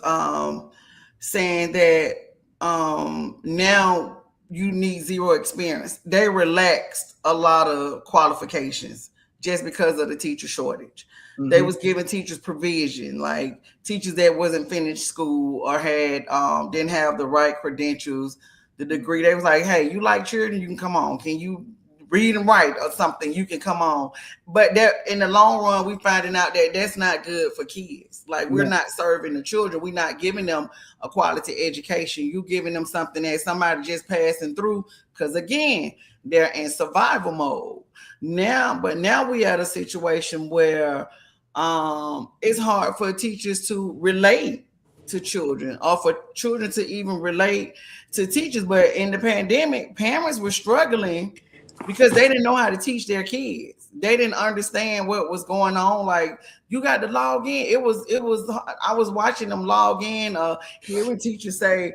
saying that now you need 0 experience, they relaxed a lot of qualifications just because of the teacher shortage. Mm-hmm. They was giving teachers provision, like teachers that wasn't finished school or had didn't have the right credentials, the degree. They was like, hey, you like children, you can come on. Can you read and write or something, you can come on. But that in the long run, we finding out that that's not good for kids. Like we're not serving the children. We're not giving them a quality education. You giving them something that somebody just passing through. Because again, they're in survival mode now. But now we at a situation where it's hard for teachers to relate to children or for children to even relate to teachers. But in the pandemic, parents were struggling because they didn't know how to teach their kids. They didn't understand what was going on. Like you got to log in. It was I was watching them log in, hearing teachers say,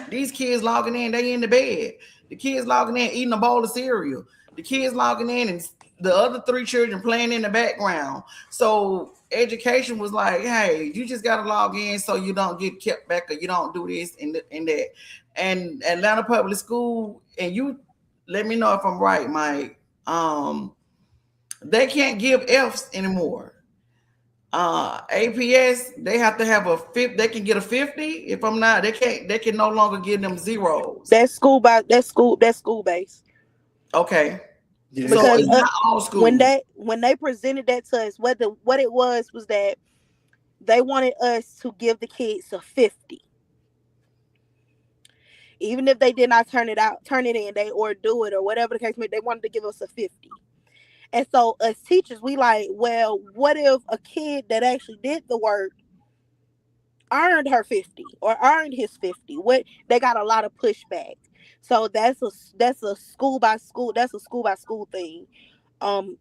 these kids logging in, they in the bed. The kids logging in, eating a bowl of cereal. The kids logging in and the other 3 children playing in the background. So education was like, hey, you just got to log in so you don't get kept back or you don't do this and that. And Atlanta Public School, and you let me know if I'm right, Mike. They can't give Fs anymore. APS, they have to have a 50. They can get a 50. If I'm not, they can no longer give them zeros. That's school based. Okay. Yeah. So Because it's not all school. when they presented that to us, what it was that they wanted us to give the kids a 50. Even if they did not turn it in, or do it or whatever the case may be, they wanted to give us a 50. And so as teachers, we like, well, what if a kid that actually did the work earned her 50 or earned his 50? What they got a lot of pushback. So that's a school by school thing.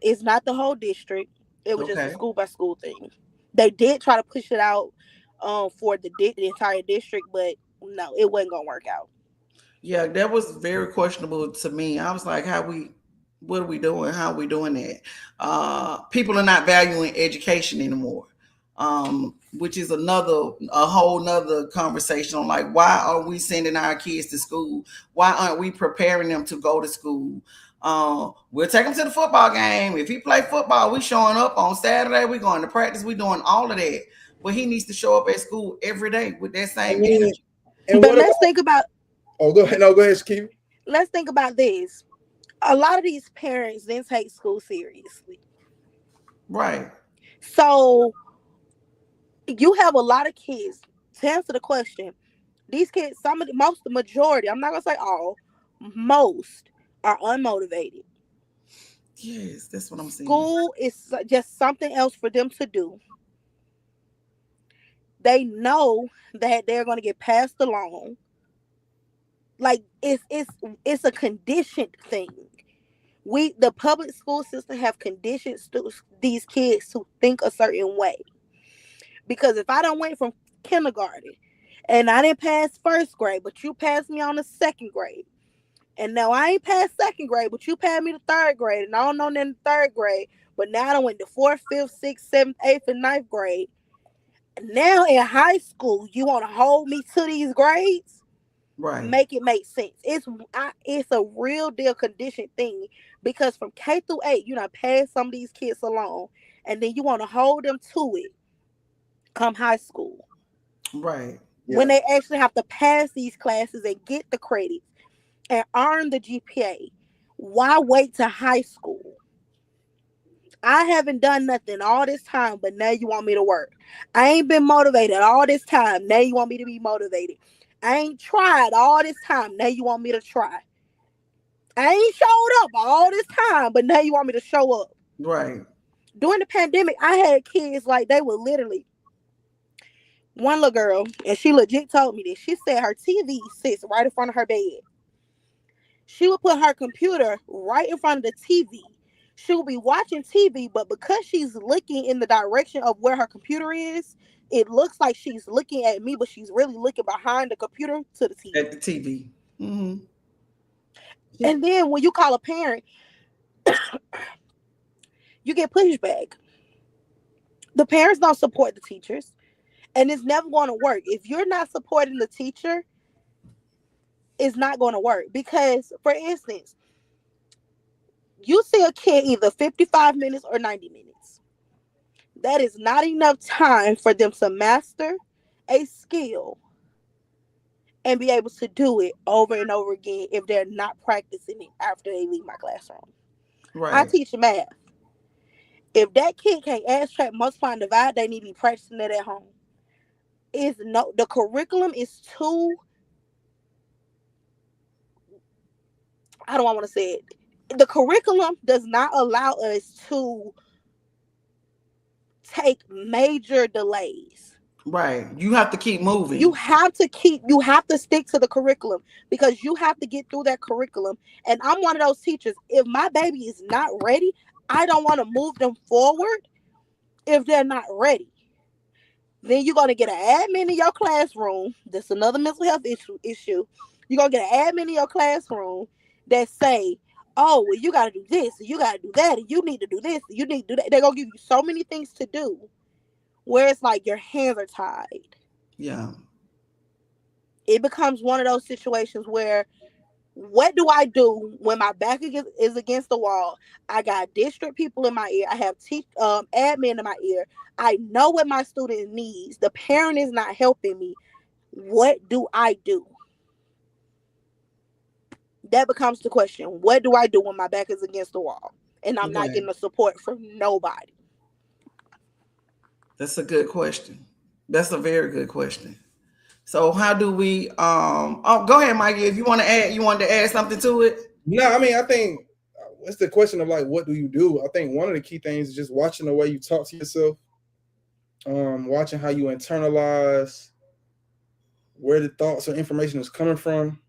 It's not the whole district. It was just a school by school thing. They did try to push it out for the entire district, but no, it wasn't gonna work out. Yeah, that was very questionable to me. I was like, what are we doing? How are we doing that? People are not valuing education anymore. Which is a whole nother conversation on like, why are we sending our kids to school? Why aren't we preparing them to go to school? We'll take them to the football game. If he play football, we showing up on Saturday. We going to practice. We doing all of that. But he needs to show up at school every day with that same energy. But let's think about. Oh, go ahead. No, go ahead, Keith. Let's think about this. A lot of these parents didn't take school seriously. Right. So you have a lot of kids. To answer the question, these kids, the majority, I'm not gonna say all, most are unmotivated. Yes, that's what I'm saying. School is just something else for them to do. They know that they're gonna get passed along. Like it's a conditioned thing. The public school system have conditioned these kids to think a certain way. Because if I don't went from kindergarten and I didn't pass first grade, but you passed me on the second grade, and now I ain't passed second grade, but you passed me the third grade, and I don't know in the third grade, but now I went to 4th, 5th, 6th, 7th, 8th, and 9th grade. Now in high school, you want to hold me to these grades? Right. Make it make sense. It's a real deal conditioned thing, because from K through 8, you not pass some of these kids along, and then you want to hold them to it come high school. Right. Yeah. When they actually have to pass these classes and get the credits and earn the GPA. Why wait to high school? I haven't done nothing all this time, but now you want me to work. I ain't been motivated all this time. Now you want me to be motivated. I ain't tried all this time. Now you want me to try. I ain't showed up all this time, but now you want me to show up. Right. During the pandemic, I had kids like they were literally, one little girl, and she legit told me this. She said her TV sits right in front of her bed. She would put her computer right in front of the TV. She will be watching TV, but because she's looking in the direction of where her computer is, it looks like she's looking at me, but she's really looking behind the computer to the TV. At the TV. Mm-hmm. And then when you call a parent, you get pushback. The parents don't support the teachers, and it's never going to work. If you're not supporting the teacher, it's not going to work. Because, for instance, you see a kid either 55 minutes or 90 minutes. That is not enough time for them to master a skill and be able to do it over and over again if they're not practicing it after they leave my classroom. I Right. teach math. If that kid can't add, subtract, multiply, and divide, they need to be practicing that at home. The curriculum is too, I don't want to say it. The curriculum does not allow us to take major delays. Right. You have to keep moving. You have to stick to the curriculum, because you have to get through that curriculum. And I'm one of those teachers. If my baby is not ready, I don't want to move them forward if they're not ready. Then you're going to get an admin in your classroom. That's another mental health issue. You're going to get an admin in your classroom that say, oh, well, you got to do this, and you got to do that, and you need to do this, and you need to do that. They're going to give you so many things to do where it's like your hands are tied. Yeah. It becomes one of those situations where, what do I do when my back is against the wall? I got district people in my ear. I have admin in my ear. I know what my student needs. The parent is not helping me. What do I do? That becomes the question. What do I do when my back is against the wall and I'm not getting the support from nobody? That's a good question. That's a very good question. So how do we go ahead, Mikey, if you want to add, you wanted to add something to it? No, I mean, I think it's the question of like, what do you do? I think one of the key things is just watching the way you talk to yourself, watching how you internalize where the thoughts or information is coming from,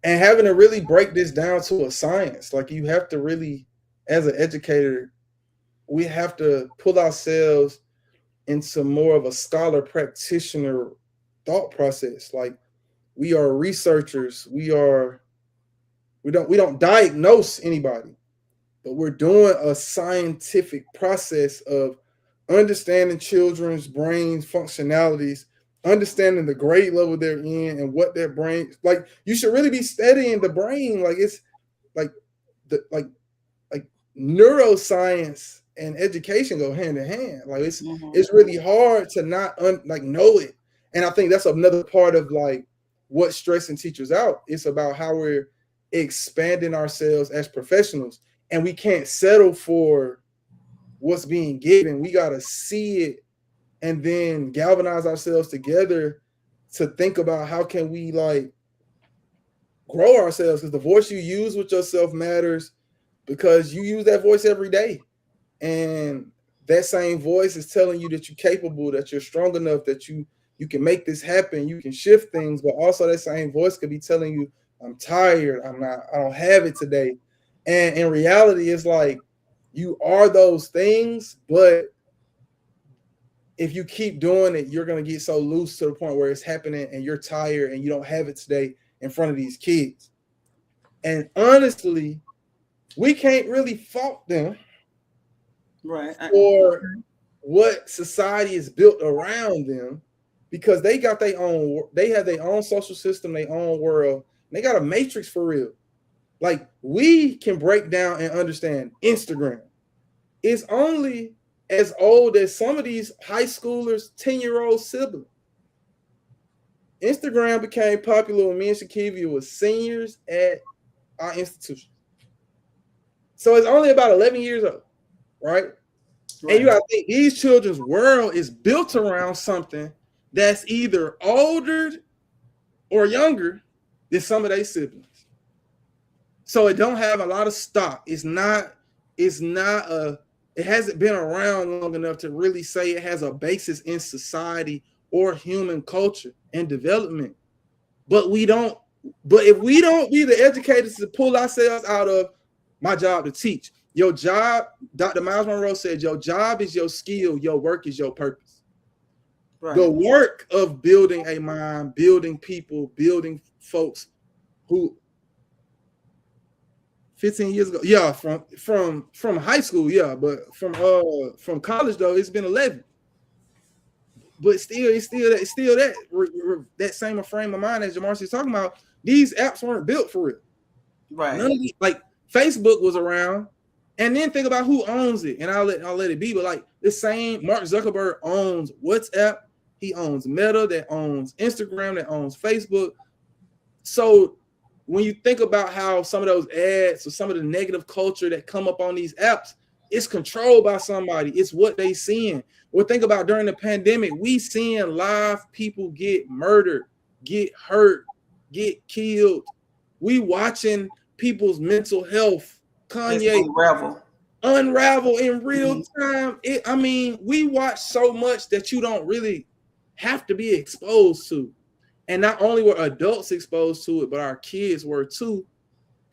and having to really break this down to a science. Like, you have to really, as an educator, we have to pull ourselves into more of a scholar practitioner thought process. Like, we are researchers. We don't diagnose anybody, but we're doing a scientific process of understanding children's brains functionalities, understanding the grade level they're in and what their brain, like, you should really be studying the brain. Like, it's like neuroscience and education go hand in hand. Like, it's really hard to not know it. And I think that's another part of like what's stressing teachers out. It's about how we're expanding ourselves as professionals, and we can't settle for what's being given. We got to see it and then galvanize ourselves together to think about how can we like grow ourselves, because the voice you use with yourself matters, because you use that voice every day. And that same voice is telling you that you're capable, that you're strong enough, that you can make this happen, you can shift things. But also that same voice could be telling you, I'm tired, I don't have it today. And in reality, it's like you are those things, but if you keep doing it, you're going to get so loose to the point where it's happening and you're tired and you don't have it today in front of these kids. And honestly, we can't really fault them for what society is built around them, because they have their own social system, their own world. They got a matrix for real. Like, we can break down and understand Instagram. It's only as old as some of these high schoolers' 10-year-old sibling. Instagram became popular when me and Shakivia was seniors at our institution. So it's only about 11 years old, right? And you gotta think, these children's world is built around something that's either older or younger than some of their siblings. So it don't have a lot of stock. It hasn't been around long enough to really say it has a basis in society or human culture and development. But if we don't be the educators to pull ourselves out of my job to teach. Your job, Dr. Miles Monroe said, your job is your skill, your work is your purpose. Right. The work of building a mind, building people, building folks who 15 years ago, yeah, from high school, yeah, but from college though, it's been 11. But it's still that same frame of mind as Jamarc's talking about. These apps weren't built for it. Right. None of these, like, Facebook was around, and then think about who owns it, and I'll let it be. But like the same, Mark Zuckerberg owns WhatsApp, He owns Meta, that owns Instagram, that owns Facebook. So when you think about how some of those ads or some of the negative culture that come up on these apps, it's controlled by somebody. It's what they seeing. Well, think about during the pandemic, we seeing live people get murdered, get hurt, get killed. We watching people's mental health, Kanye unravel in real time. I mean, we watch so much that you don't really have to be exposed to. And not only were adults exposed to it, but our kids were too.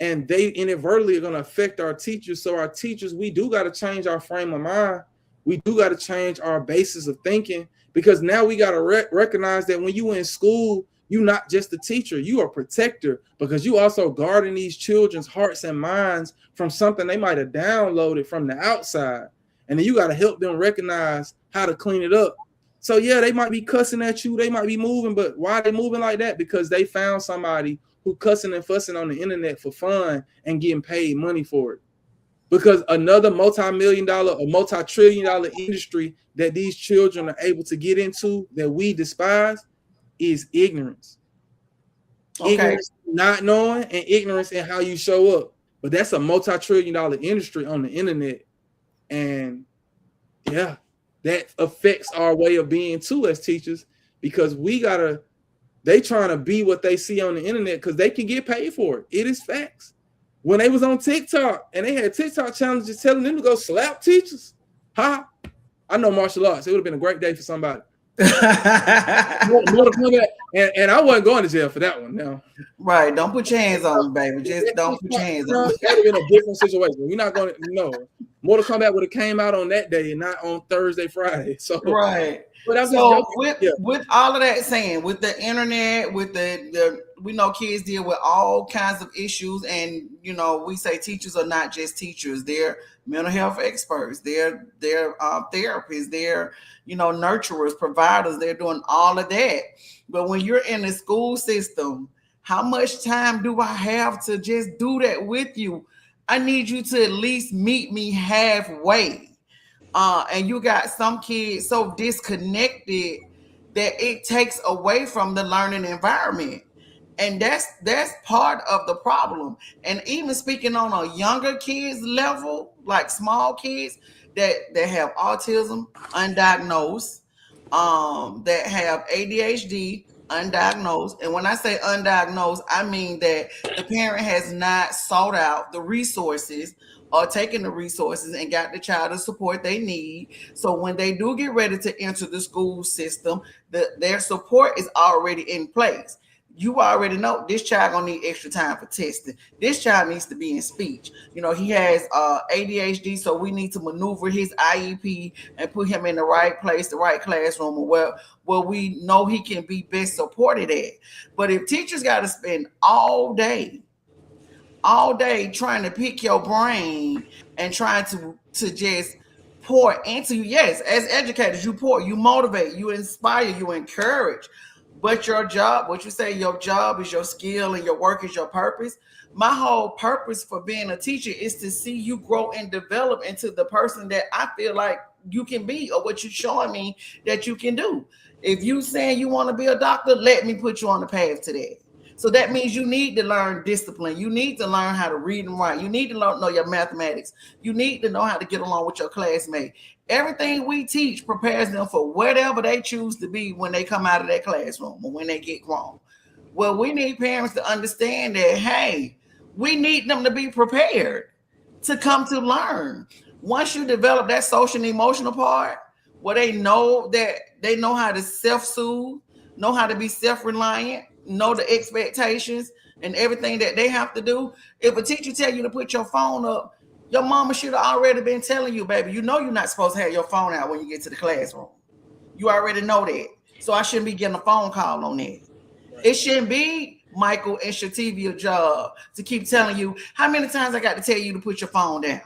And they inadvertently are going to affect our teachers. So our teachers, we do got to change our frame of mind. We do got to change our basis of thinking, because now we got to recognize that when you in school, you're not just a teacher, you are a protector, because you also guarding these children's hearts and minds from something they might have downloaded from the outside. And then you got to help them recognize how to clean it up. So yeah, they might be cussing at you, they might be moving, but why are they moving like that? Because they found somebody who cussing and fussing on the internet for fun and getting paid money for it. Because another multi-million-dollar or multi-trillion-dollar industry that these children are able to get into that we despise is ignorance. Okay. Ignorance, not knowing, and ignorance in how you show up. But that's a multi-trillion-dollar industry on the internet. And yeah, that affects our way of being too as teachers, because they trying to be what they see on the internet because they can get paid for it. It is facts. When they was on TikTok and they had TikTok challenges telling them to go slap teachers, I know martial arts. It would have been a great day for somebody. And I wasn't going to jail for that one. Now, right? Don't put your hands on them, baby. Just don't put your hands on them. That would have been a different situation. We're not going to. No, Mortal Kombat would have came out on that day and not on Thursday, Friday. So right. So with all of that saying, with the internet, with the we know kids deal with all kinds of issues, and we say teachers are not just teachers; they're mental health experts, they're therapists, they're nurturers, providers. They're doing all of that. But when you're in the school system, how much time do I have to just do that with you? I need you to at least meet me halfway. And you got some kids so disconnected that it takes away from the learning environment. And that's part of the problem. And even speaking on a younger kids level, like small kids that have autism undiagnosed, that have ADHD undiagnosed. And when I say undiagnosed, I mean that the parent has not sought out the resources or taken the resources and got the child the support they need. So when they do get ready to enter the school system, their support is already in place. You already know this child gonna need extra time for testing. This child needs to be in speech. He has ADHD, so we need to maneuver his IEP and put him in the right place, the right classroom, where we know he can be best supported at. But if teachers got to spend all day trying to pick your brain and trying to just pour into you, yes, as educators, you pour, you motivate, you inspire, you encourage. But your job, what you say, your job is your skill and your work is your purpose. My whole purpose for being a teacher is to see you grow and develop into the person that I feel like you can be, or what you're showing me that you can do. If you saying you want to be a doctor, let me put you on the path to that. So that means you need to learn discipline. You need to learn how to read and write. You need to know your mathematics. You need to know how to get along with your classmate. Everything we teach prepares them for whatever they choose to be when they come out of that classroom or when they get grown. Well, we need parents to understand that, hey, we need them to be prepared to come to learn. Once you develop that social and emotional part, where they know how to self-soothe, know how to be self-reliant, know the expectations and everything that they have to do. If a teacher tell you to put your phone up, your mama should have already been telling you, baby, you're not supposed to have your phone out when you get to the classroom. You already know that. So I shouldn't be getting a phone call on that. It shouldn't be Michael and Shativia's job to keep telling you how many times I got to tell you to put your phone down.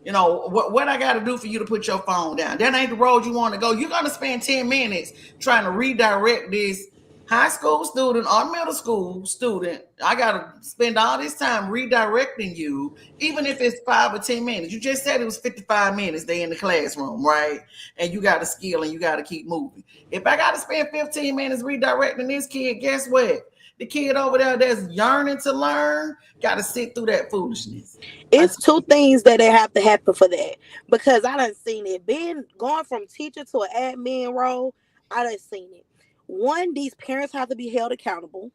What I got to do for you to put your phone down. That ain't the road you want to go. You're going to spend 10 minutes trying to redirect this high school student or middle school student, I gotta spend all this time redirecting you, even if it's 5 or 10 minutes. You just said it was 55 minutes they in the classroom, right? And you got a skill and you got to keep moving. If I got to spend 15 minutes redirecting this kid, guess what? The kid over there that's yearning to learn got to sit through that foolishness. It's two things that have to happen for that, because I done seen it. Being going from teacher to an admin role, I done seen it. One, these parents have to be held accountable.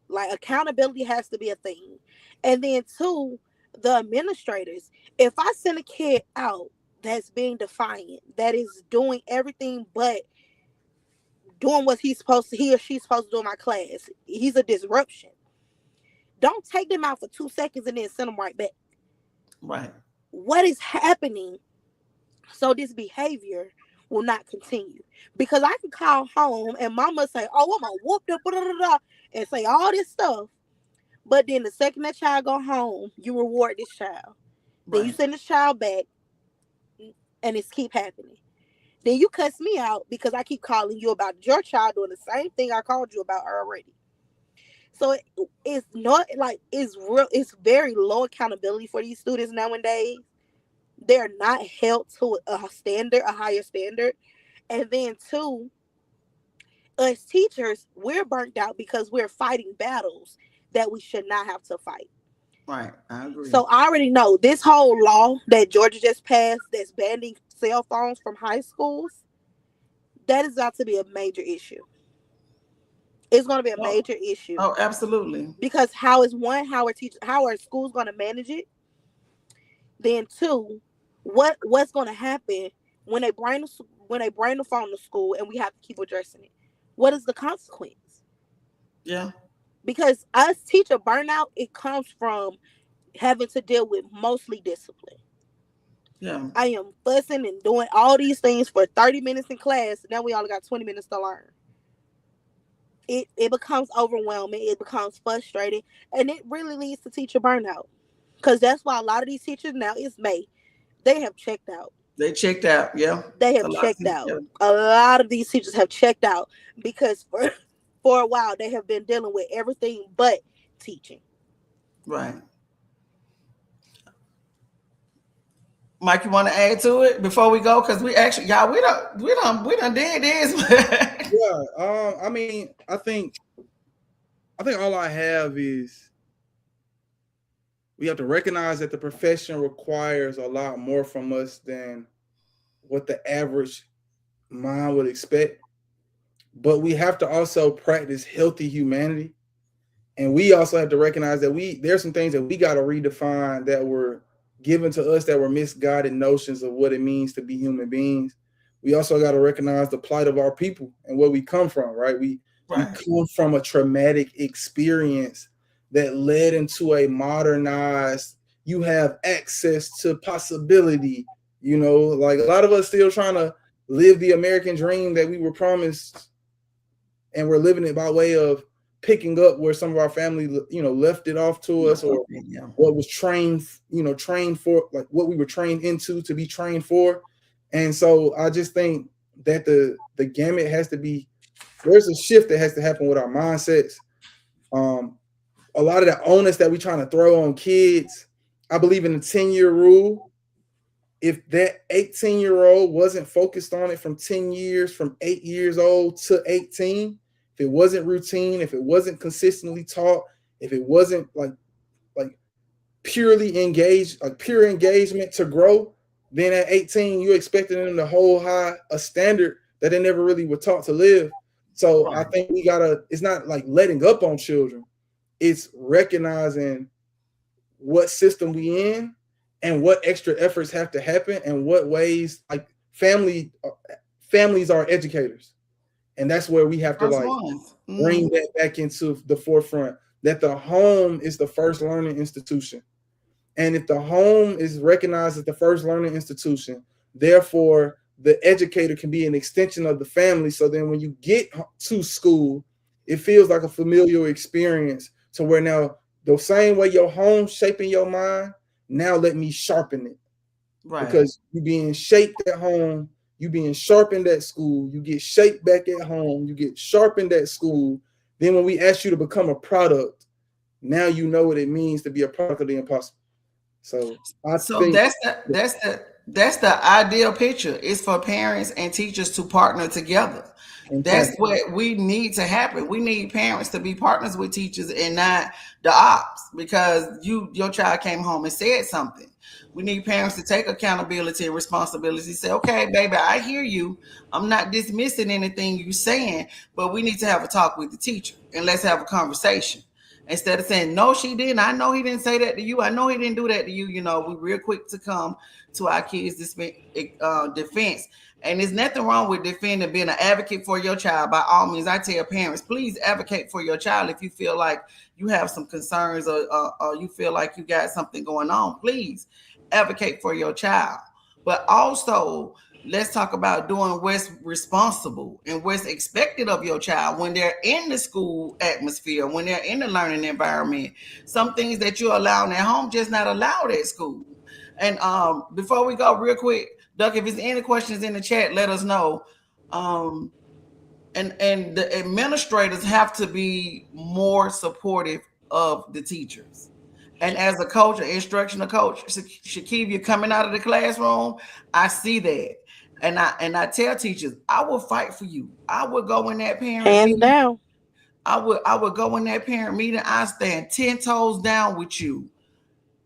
Like, accountability has to be a thing. And then two, the administrators. If I send a kid out that's being defiant, that is doing everything but doing what he or she's supposed to do in my class, he's a disruption. Don't take them out for 2 seconds and then send them right back. Right. What is happening so this behavior will not continue? Because I can call home and mama say, oh, I'm gonna whoop the blah, blah, blah, and say all this stuff. But then the second that child go home, you reward this child. Right. Then you send this child back and it's keep happening. Then you cuss me out because I keep calling you about your child doing the same thing I called you about already. So it's not like it's real. It's very low accountability for these students nowadays. They're not held to a higher standard. And then two, us teachers, we're burnt out because we're fighting battles that we should not have to fight. Right, I agree. So I already know this whole law that Georgia just passed that's banning cell phones from high schools, that is about to be a major issue. It's going to be a major issue. Oh, absolutely. Because how are schools going to manage it? Then two, what's going to happen when they bring the phone to school and we have to keep addressing it? What is the consequence? Yeah. Because us teacher burnout, it comes from having to deal with mostly discipline. Yeah. I am fussing and doing all these things for 30 minutes in class. Now we only got 20 minutes to learn. It becomes overwhelming. It becomes frustrating. And it really leads to teacher burnout. Because that's why a lot of these teachers now, it's May, they have checked out. They checked out, yeah. They have checked out. Yeah. A lot of these teachers have checked out because for a while they have been dealing with everything but teaching. Right. Mike, you want to add to it before we go? Because we actually, y'all, we done did this. Yeah. I mean, I think all I have is we have to recognize that the profession requires a lot more from us than what the average mind would expect. But we have to also practice healthy humanity. And we also have to recognize that there's some things that we got to redefine that were given to us that were misguided notions of what it means to be human beings. We also got to recognize the plight of our people and where we come from, right? We come from a traumatic experience that led into a modernized, you have access to possibility, like a lot of us still trying to live the American dream that we were promised, and we're living it by way of picking up where some of our family, left it off to us, or what was trained for, like what we were trained into to be trained for. And so I just think that the gamut has to be, there's a shift that has to happen with our mindsets. A lot of the onus that we're trying to throw on kids, I believe in the 10-year rule. If that 18-year-old wasn't focused on it from 10 years, from 8 years old to 18, if it wasn't routine, if it wasn't consistently taught, if it wasn't like purely engaged, like pure engagement to grow, then at 18, you expected them to hold high a standard that they never really were taught to live. So I think it's not like letting up on children. It's recognizing what system we in and what extra efforts have to happen and what ways, like families are educators. And that's where we have to bring that back into the forefront, that the home is the first learning institution. And if the home is recognized as the first learning institution, therefore the educator can be an extension of the family. So then when you get to school, it feels like a familiar experience, to where now the same way your home's shaping your mind, now let me sharpen it. Right. Because you're being shaped at home, You being sharpened at school, you get shaped back at home, you get sharpened at school. Then when we ask you to become a product, now you know what it means to be a product of the impossible. So I think that's the ideal picture. It's for parents and teachers to partner together. That's what we need to happen. We need parents to be partners with teachers and not the ops, because your child came home and said something. We need parents to take accountability and responsibility. Say, okay, baby, I hear you. I'm not dismissing anything you're saying, but we need to have a talk with the teacher and let's have a conversation. Instead of saying, no, she didn't. I know he didn't say that to you. I know he didn't do that to you. You know, we're real quick to come to our kids' defense. And there's nothing wrong with defending, being an advocate for your child. By all means, I tell parents, please advocate for your child. If you feel like you have some concerns or you feel like you got something going on, please advocate for your child. But also, let's talk about doing what's responsible and what's expected of your child when they're in the school atmosphere, when they're in the learning environment. Some things that you're allowing at home, just not allowed at school. And before we go, real quick, Duck, if there's any questions in the chat, let us know. And the administrators have to be more supportive of the teachers. And as a coach, an instructional coach, Shakivia, coming out of the classroom, I see that. And I tell teachers, I will fight for you. I will go in that parent hands meeting. down. I would go in that parent meeting. I stand 10 toes down with you.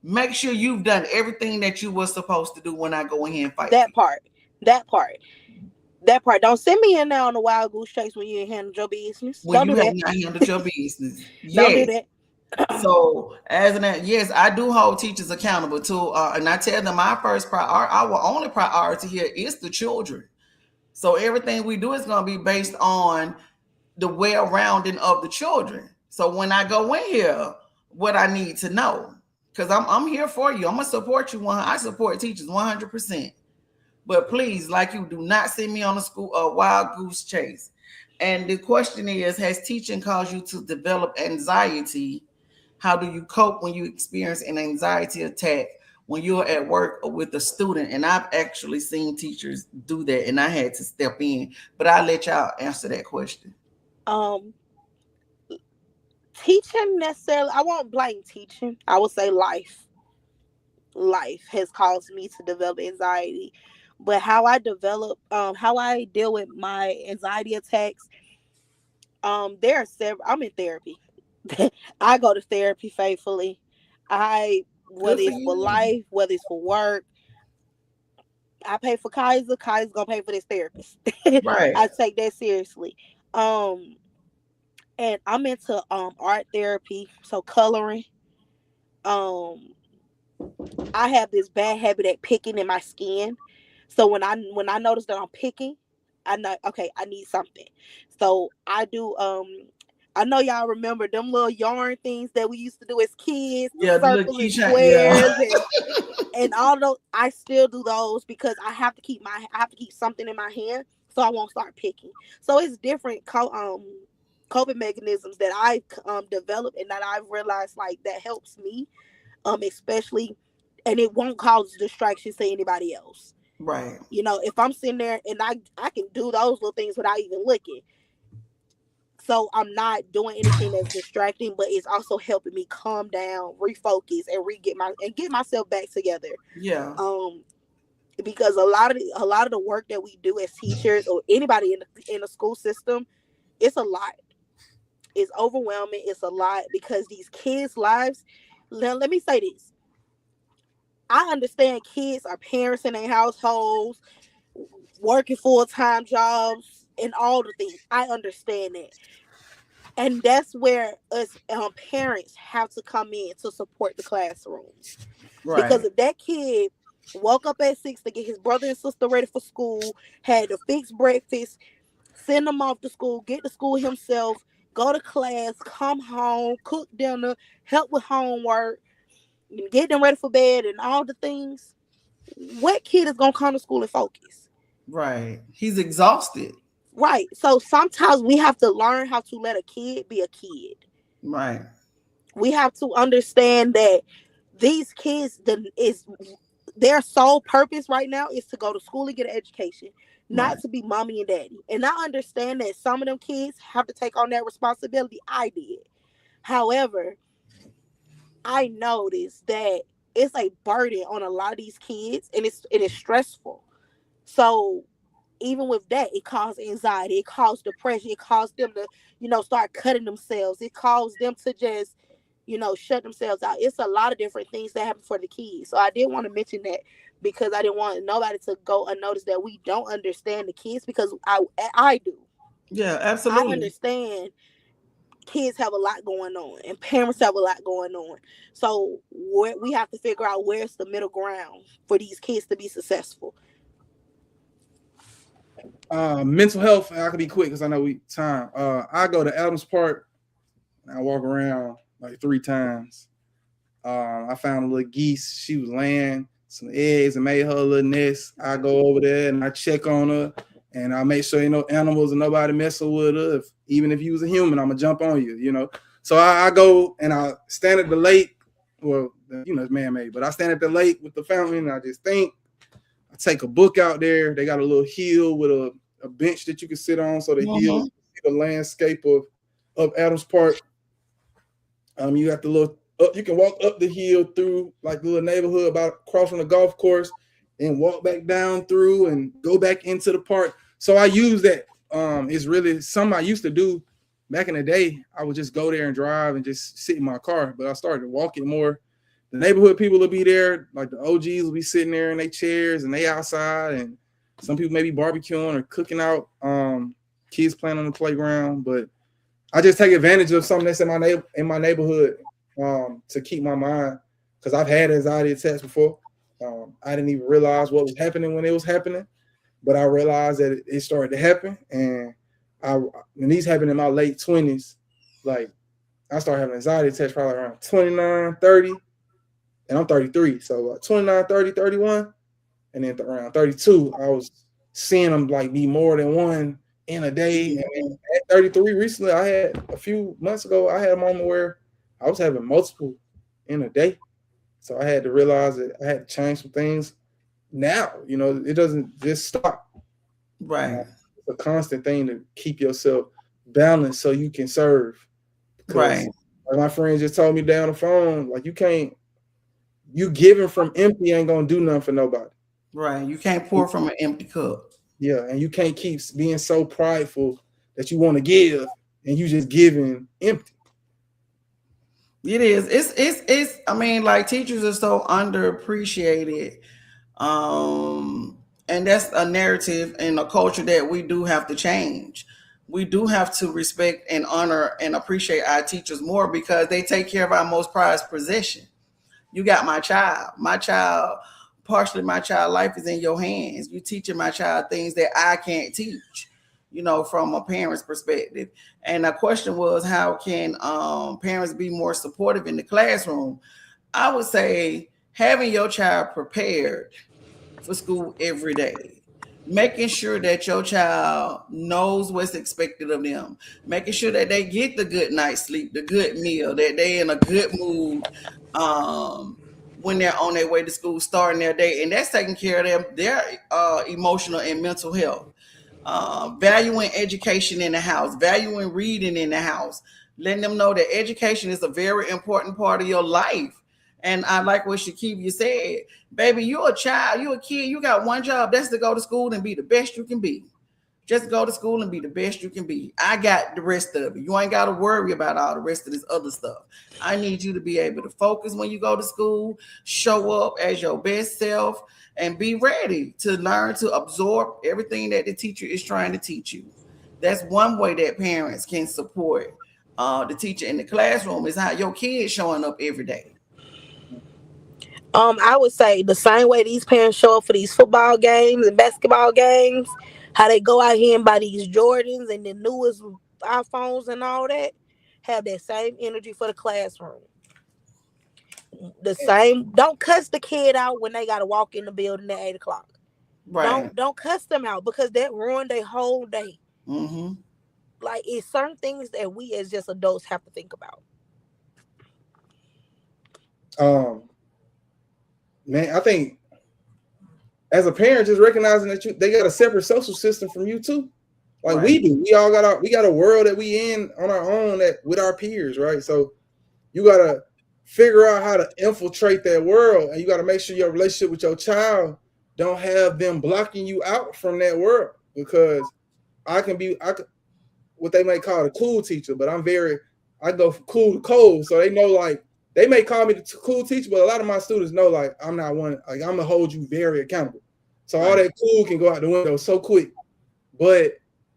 Make sure you've done everything that you were supposed to do when I go in here and fight. That part. Don't send me in there on the wild goose chase when you ain't handled your business. When Don't you do have that. not handled your business. Don't do that. So yes, I do hold teachers accountable too, and I tell them our only priority here is the children. So everything we do is going to be based on the well-rounding of the children. So when I go in here, what I need to know, because I'm here for you, I'm gonna support you. I support teachers 100%. But please, like you, do not send me on a wild goose chase. And the question is, has teaching caused you to develop anxiety? How do you cope when you experience an anxiety attack when you're at work or with a student? And I've actually seen teachers do that, and I had to step in. But I'll let y'all answer that question. Teaching necessarily, I won't blame teaching. I would say life has caused me to develop anxiety. But how I deal with my anxiety attacks, there are several. I'm in therapy. I go to therapy faithfully. Whether it's for life, whether it's for work, I pay for Kaiser. Kaiser's gonna pay for this therapist. Right. I take that seriously. And I'm into art therapy, so coloring. I have this bad habit at picking in my skin. So when I notice that I'm picking, I know, okay, I need something. So I do I know y'all remember them little yarn things that we used to do as kids, the circles and squares and all those. I still do those because I have to keep something in my hand so I won't start picking. So it's different coping mechanisms that I've developed and that I've realized like that helps me, especially, and it won't cause distractions to anybody else. Right. You know, if I'm sitting there and I can do those little things without even looking. So I'm not doing anything that's distracting, but it's also helping me calm down, refocus, and get myself back together. Yeah. Because a lot of the work that we do as teachers or anybody in the school system, it's a lot. It's overwhelming. It's a lot because these kids' lives. Let me say this. I understand kids are parents in their households, working full-time jobs, and all the things. I understand that. And that's where us parents have to come in to support the classrooms. Right. Because if that kid woke up at 6 to get his brother and sister ready for school, had to fix breakfast, send them off to school, get to school himself, go to class, come home, cook dinner, help with homework, get them ready for bed and all the things, what kid is going to come to school and focus? Right. He's exhausted. Right. So sometimes we have to learn how to let a kid be a kid. Right. We have to understand that these kids their sole purpose right now is to go to school and get an education, not Right. to be mommy and daddy. And I understand that some of them kids have to take on that responsibility. I did. However, I noticed that it's a burden on a lot of these kids, and it is stressful. So even with that, it caused anxiety, it caused depression, it caused them to, start cutting themselves. It caused them to just, shut themselves out. It's a lot of different things that happen for the kids. So I did want to mention that because I didn't want nobody to go unnoticed that we don't understand the kids, because I do. Yeah, I absolutely. understand kids have a lot going on and parents have a lot going on. So we have to figure out where's the middle ground for these kids to be successful. Mental health, I can be quick because I know we time. I go to Adams Park and I walk around like 3 times. I found a little geese. She was laying some eggs and made her a little nest. I go over there and I check on her and I make sure ain't no animals and nobody messing with her. Even if you was a human, I'm gonna jump on you. So I go and I stand at the lake. Well, it's man-made, but I stand at the lake with the fountain and I just think. I take a book out there. They got a little hill with a bench that you can sit on. So the hill, you see the landscape of Adams Park. You got the little up. You can walk up the hill through like the little neighborhood, about crossing the golf course, and walk back down through and go back into the park. So I use that. It's really something I used to do back in the day. I would just go there and drive and just sit in my car, but I started walking more. The neighborhood people will be there, like the OGs will be sitting there in their chairs and they outside, and some people may be barbecuing or cooking out. Kids playing on the playground, but I just take advantage of something that's in my neighborhood to keep my mind, because I've had anxiety attacks before. I didn't even realize what was happening when it was happening, but I realized that it started to happen, and when these happened in my late 20s, like I started having anxiety attacks probably around 29, 30. And I'm 33, so 29, 30, 31, and then around 32, I was seeing them like be more than one in a day. And at 33, recently, I had a few months ago, I had a moment where I was having multiple in a day. So I had to realize that I had to change some things. Now, it doesn't just stop. Right. It's a constant thing to keep yourself balanced so you can serve. Right. Like my friend just told me down the phone, like you giving from empty ain't gonna do nothing for nobody. Right. You can't pour from an empty cup. Yeah, and you can't keep being so prideful that you want to give and you just giving empty. It is. It's. I mean, like teachers are so underappreciated, and that's a narrative and a culture that we do have to change. We do have to respect and honor and appreciate our teachers more because they take care of our most prized possession. You got my child. Partially my child life is in your hands. You teaching my child things that I can't teach, from a parent's perspective. And the question was, how can parents be more supportive in the classroom? I would say having your child prepared for school every day, making sure that your child knows what's expected of them, making sure that they get the good night's sleep, the good meal, that they in a good mood when they're on their way to school, starting their day, and that's taking care of their emotional and mental health. Valuing education in the house, valuing reading in the house, letting them know that education is a very important part of your life. And I like what Shakivia said, baby, you're a child, you're a kid, you got one job, that's to go to school and be the best you can be. Just go to school and be the best you can be. I got the rest of it. You ain't got to worry about all the rest of this other stuff. I need you to be able to focus when you go to school, show up as your best self, and be ready to learn to absorb everything that the teacher is trying to teach you. That's one way that parents can support the teacher in the classroom, is how your kids showing up every day. I would say the same way these parents show up for these football games and basketball games, how they go out here and buy these Jordans and the newest iPhones and all that, have that same energy for the classroom. The same. Don't cuss the kid out when they gotta walk in the building at 8 o'clock. Right. Don't cuss them out, because that ruined their whole day. Mm-hmm. Like, it's certain things that we as just adults have to think about. Man, I think as a parent, just recognizing that they got a separate social system from you too. Like Right. we do. We all got a world that we in on our own that with our peers, right? So you gotta figure out how to infiltrate that world, and you gotta make sure your relationship with your child don't have them blocking you out from that world. Because I could what they may call a cool teacher, but I go from cool to cold. So they know, like, they may call me the cool teacher, but a lot of my students know, like, I'm not one, like, I'm gonna hold you very accountable. So all that cool can go out the window so quick. But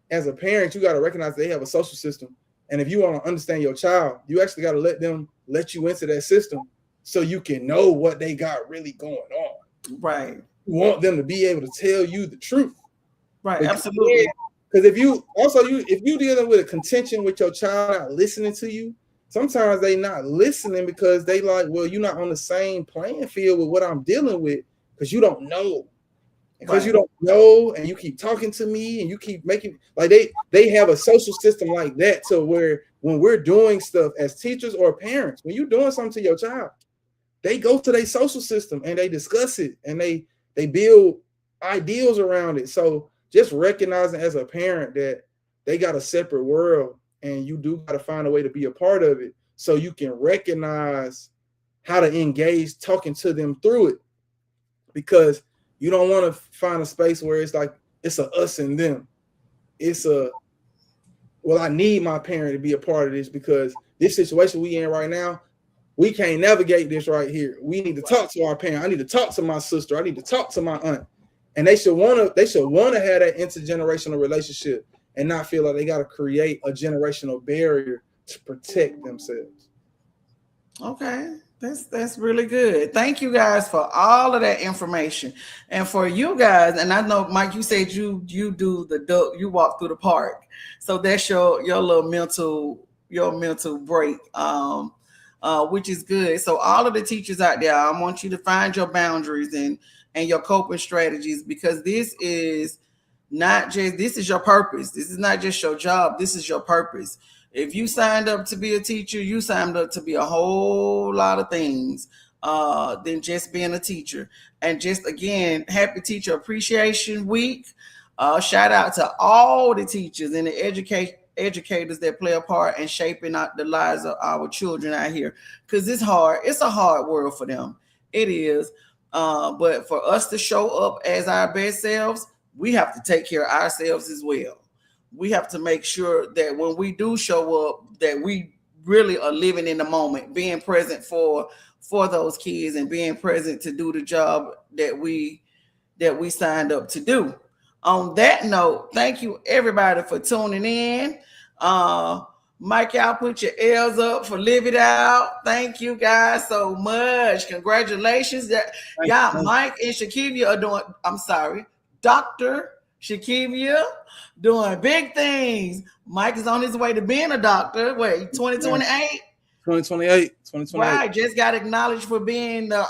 as a parent, you got to recognize they have a social system. And if you want to understand your child, you actually got to let them let you into that system so you can know what they got really going on. Right. You want them to be able to tell you the truth. Right. Absolutely. Because if you dealing with a contention with your child not listening to you, sometimes they not listening because they like, well, you're not on the same playing field with what I'm dealing with because you don't know. Because you don't know, and you keep talking to me, and you keep making, like, they have a social system like that, to where when we're doing stuff as teachers or parents, when you're doing something to your child, they go to their social system and they discuss it, and they build ideals around it. So just recognizing as a parent that they got a separate world, and you do got to find a way to be a part of it, so you can recognize how to engage talking to them through it, because you don't want to find a space where it's like it's a us and them. It's well, I need my parent to be a part of this because this situation we in right now, we can't navigate this right here. We need to talk to our parent. I need to talk to my sister. I need to talk to my aunt. And they should want to have that intergenerational relationship and not feel like they got to create a generational barrier to protect themselves. Okay. That's really good. Thank you guys for all of that information. And for you guys, and I know, Mike, you said you walk through the park. So that's your little mental break, which is good. So all of the teachers out there, I want you to find your boundaries and your coping strategies, because this is your purpose. This is not just your job. This is your purpose. If you signed up to be a teacher, you signed up to be a whole lot of things than just being a teacher. And just, again, happy Teacher Appreciation Week. Shout out to all the teachers and the educators that play a part in shaping out the lives of our children out here. Because it's hard. It's a hard world for them. It is. But for us to show up as our best selves, we have to take care of ourselves as well. We have to make sure that when we do show up, that we really are living in the moment, being present for those kids and being present to do the job that we signed up to do. On that note, thank you everybody for tuning in. Mike, y'all put your L's up for Live It Out. Thank you guys so much. Congratulations. Y'all, Mike and Shakivia are doing, Dr. Shakivia doing big things. Mike is on his way to being a doctor. Wait, 2028? 2028. Right, just got acknowledged for being the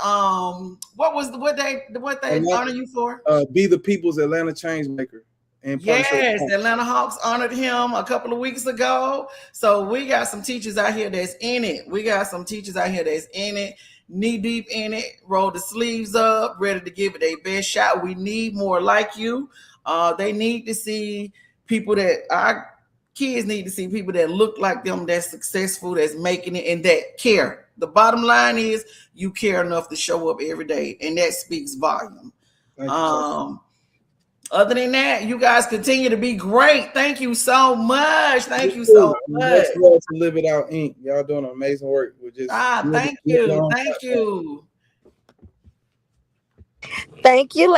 what they honor you for? Be the People's Atlanta Changemaker. Yes, the Atlanta Hawks honored him a couple of weeks ago. So we got some teachers out here that's in it. Knee deep in it, roll the sleeves up, ready to give it their best shot. We need more like you. They need to see people that our kids need to see people that look like them, that's successful, that's making it, and that care. The bottom line is you care enough to show up every day, and that speaks volume. Other than that, you guys continue to be great. Thank you so much. Thank you so much. To Live It Out, Inc. Y'all doing amazing work. Thank you. Thank you.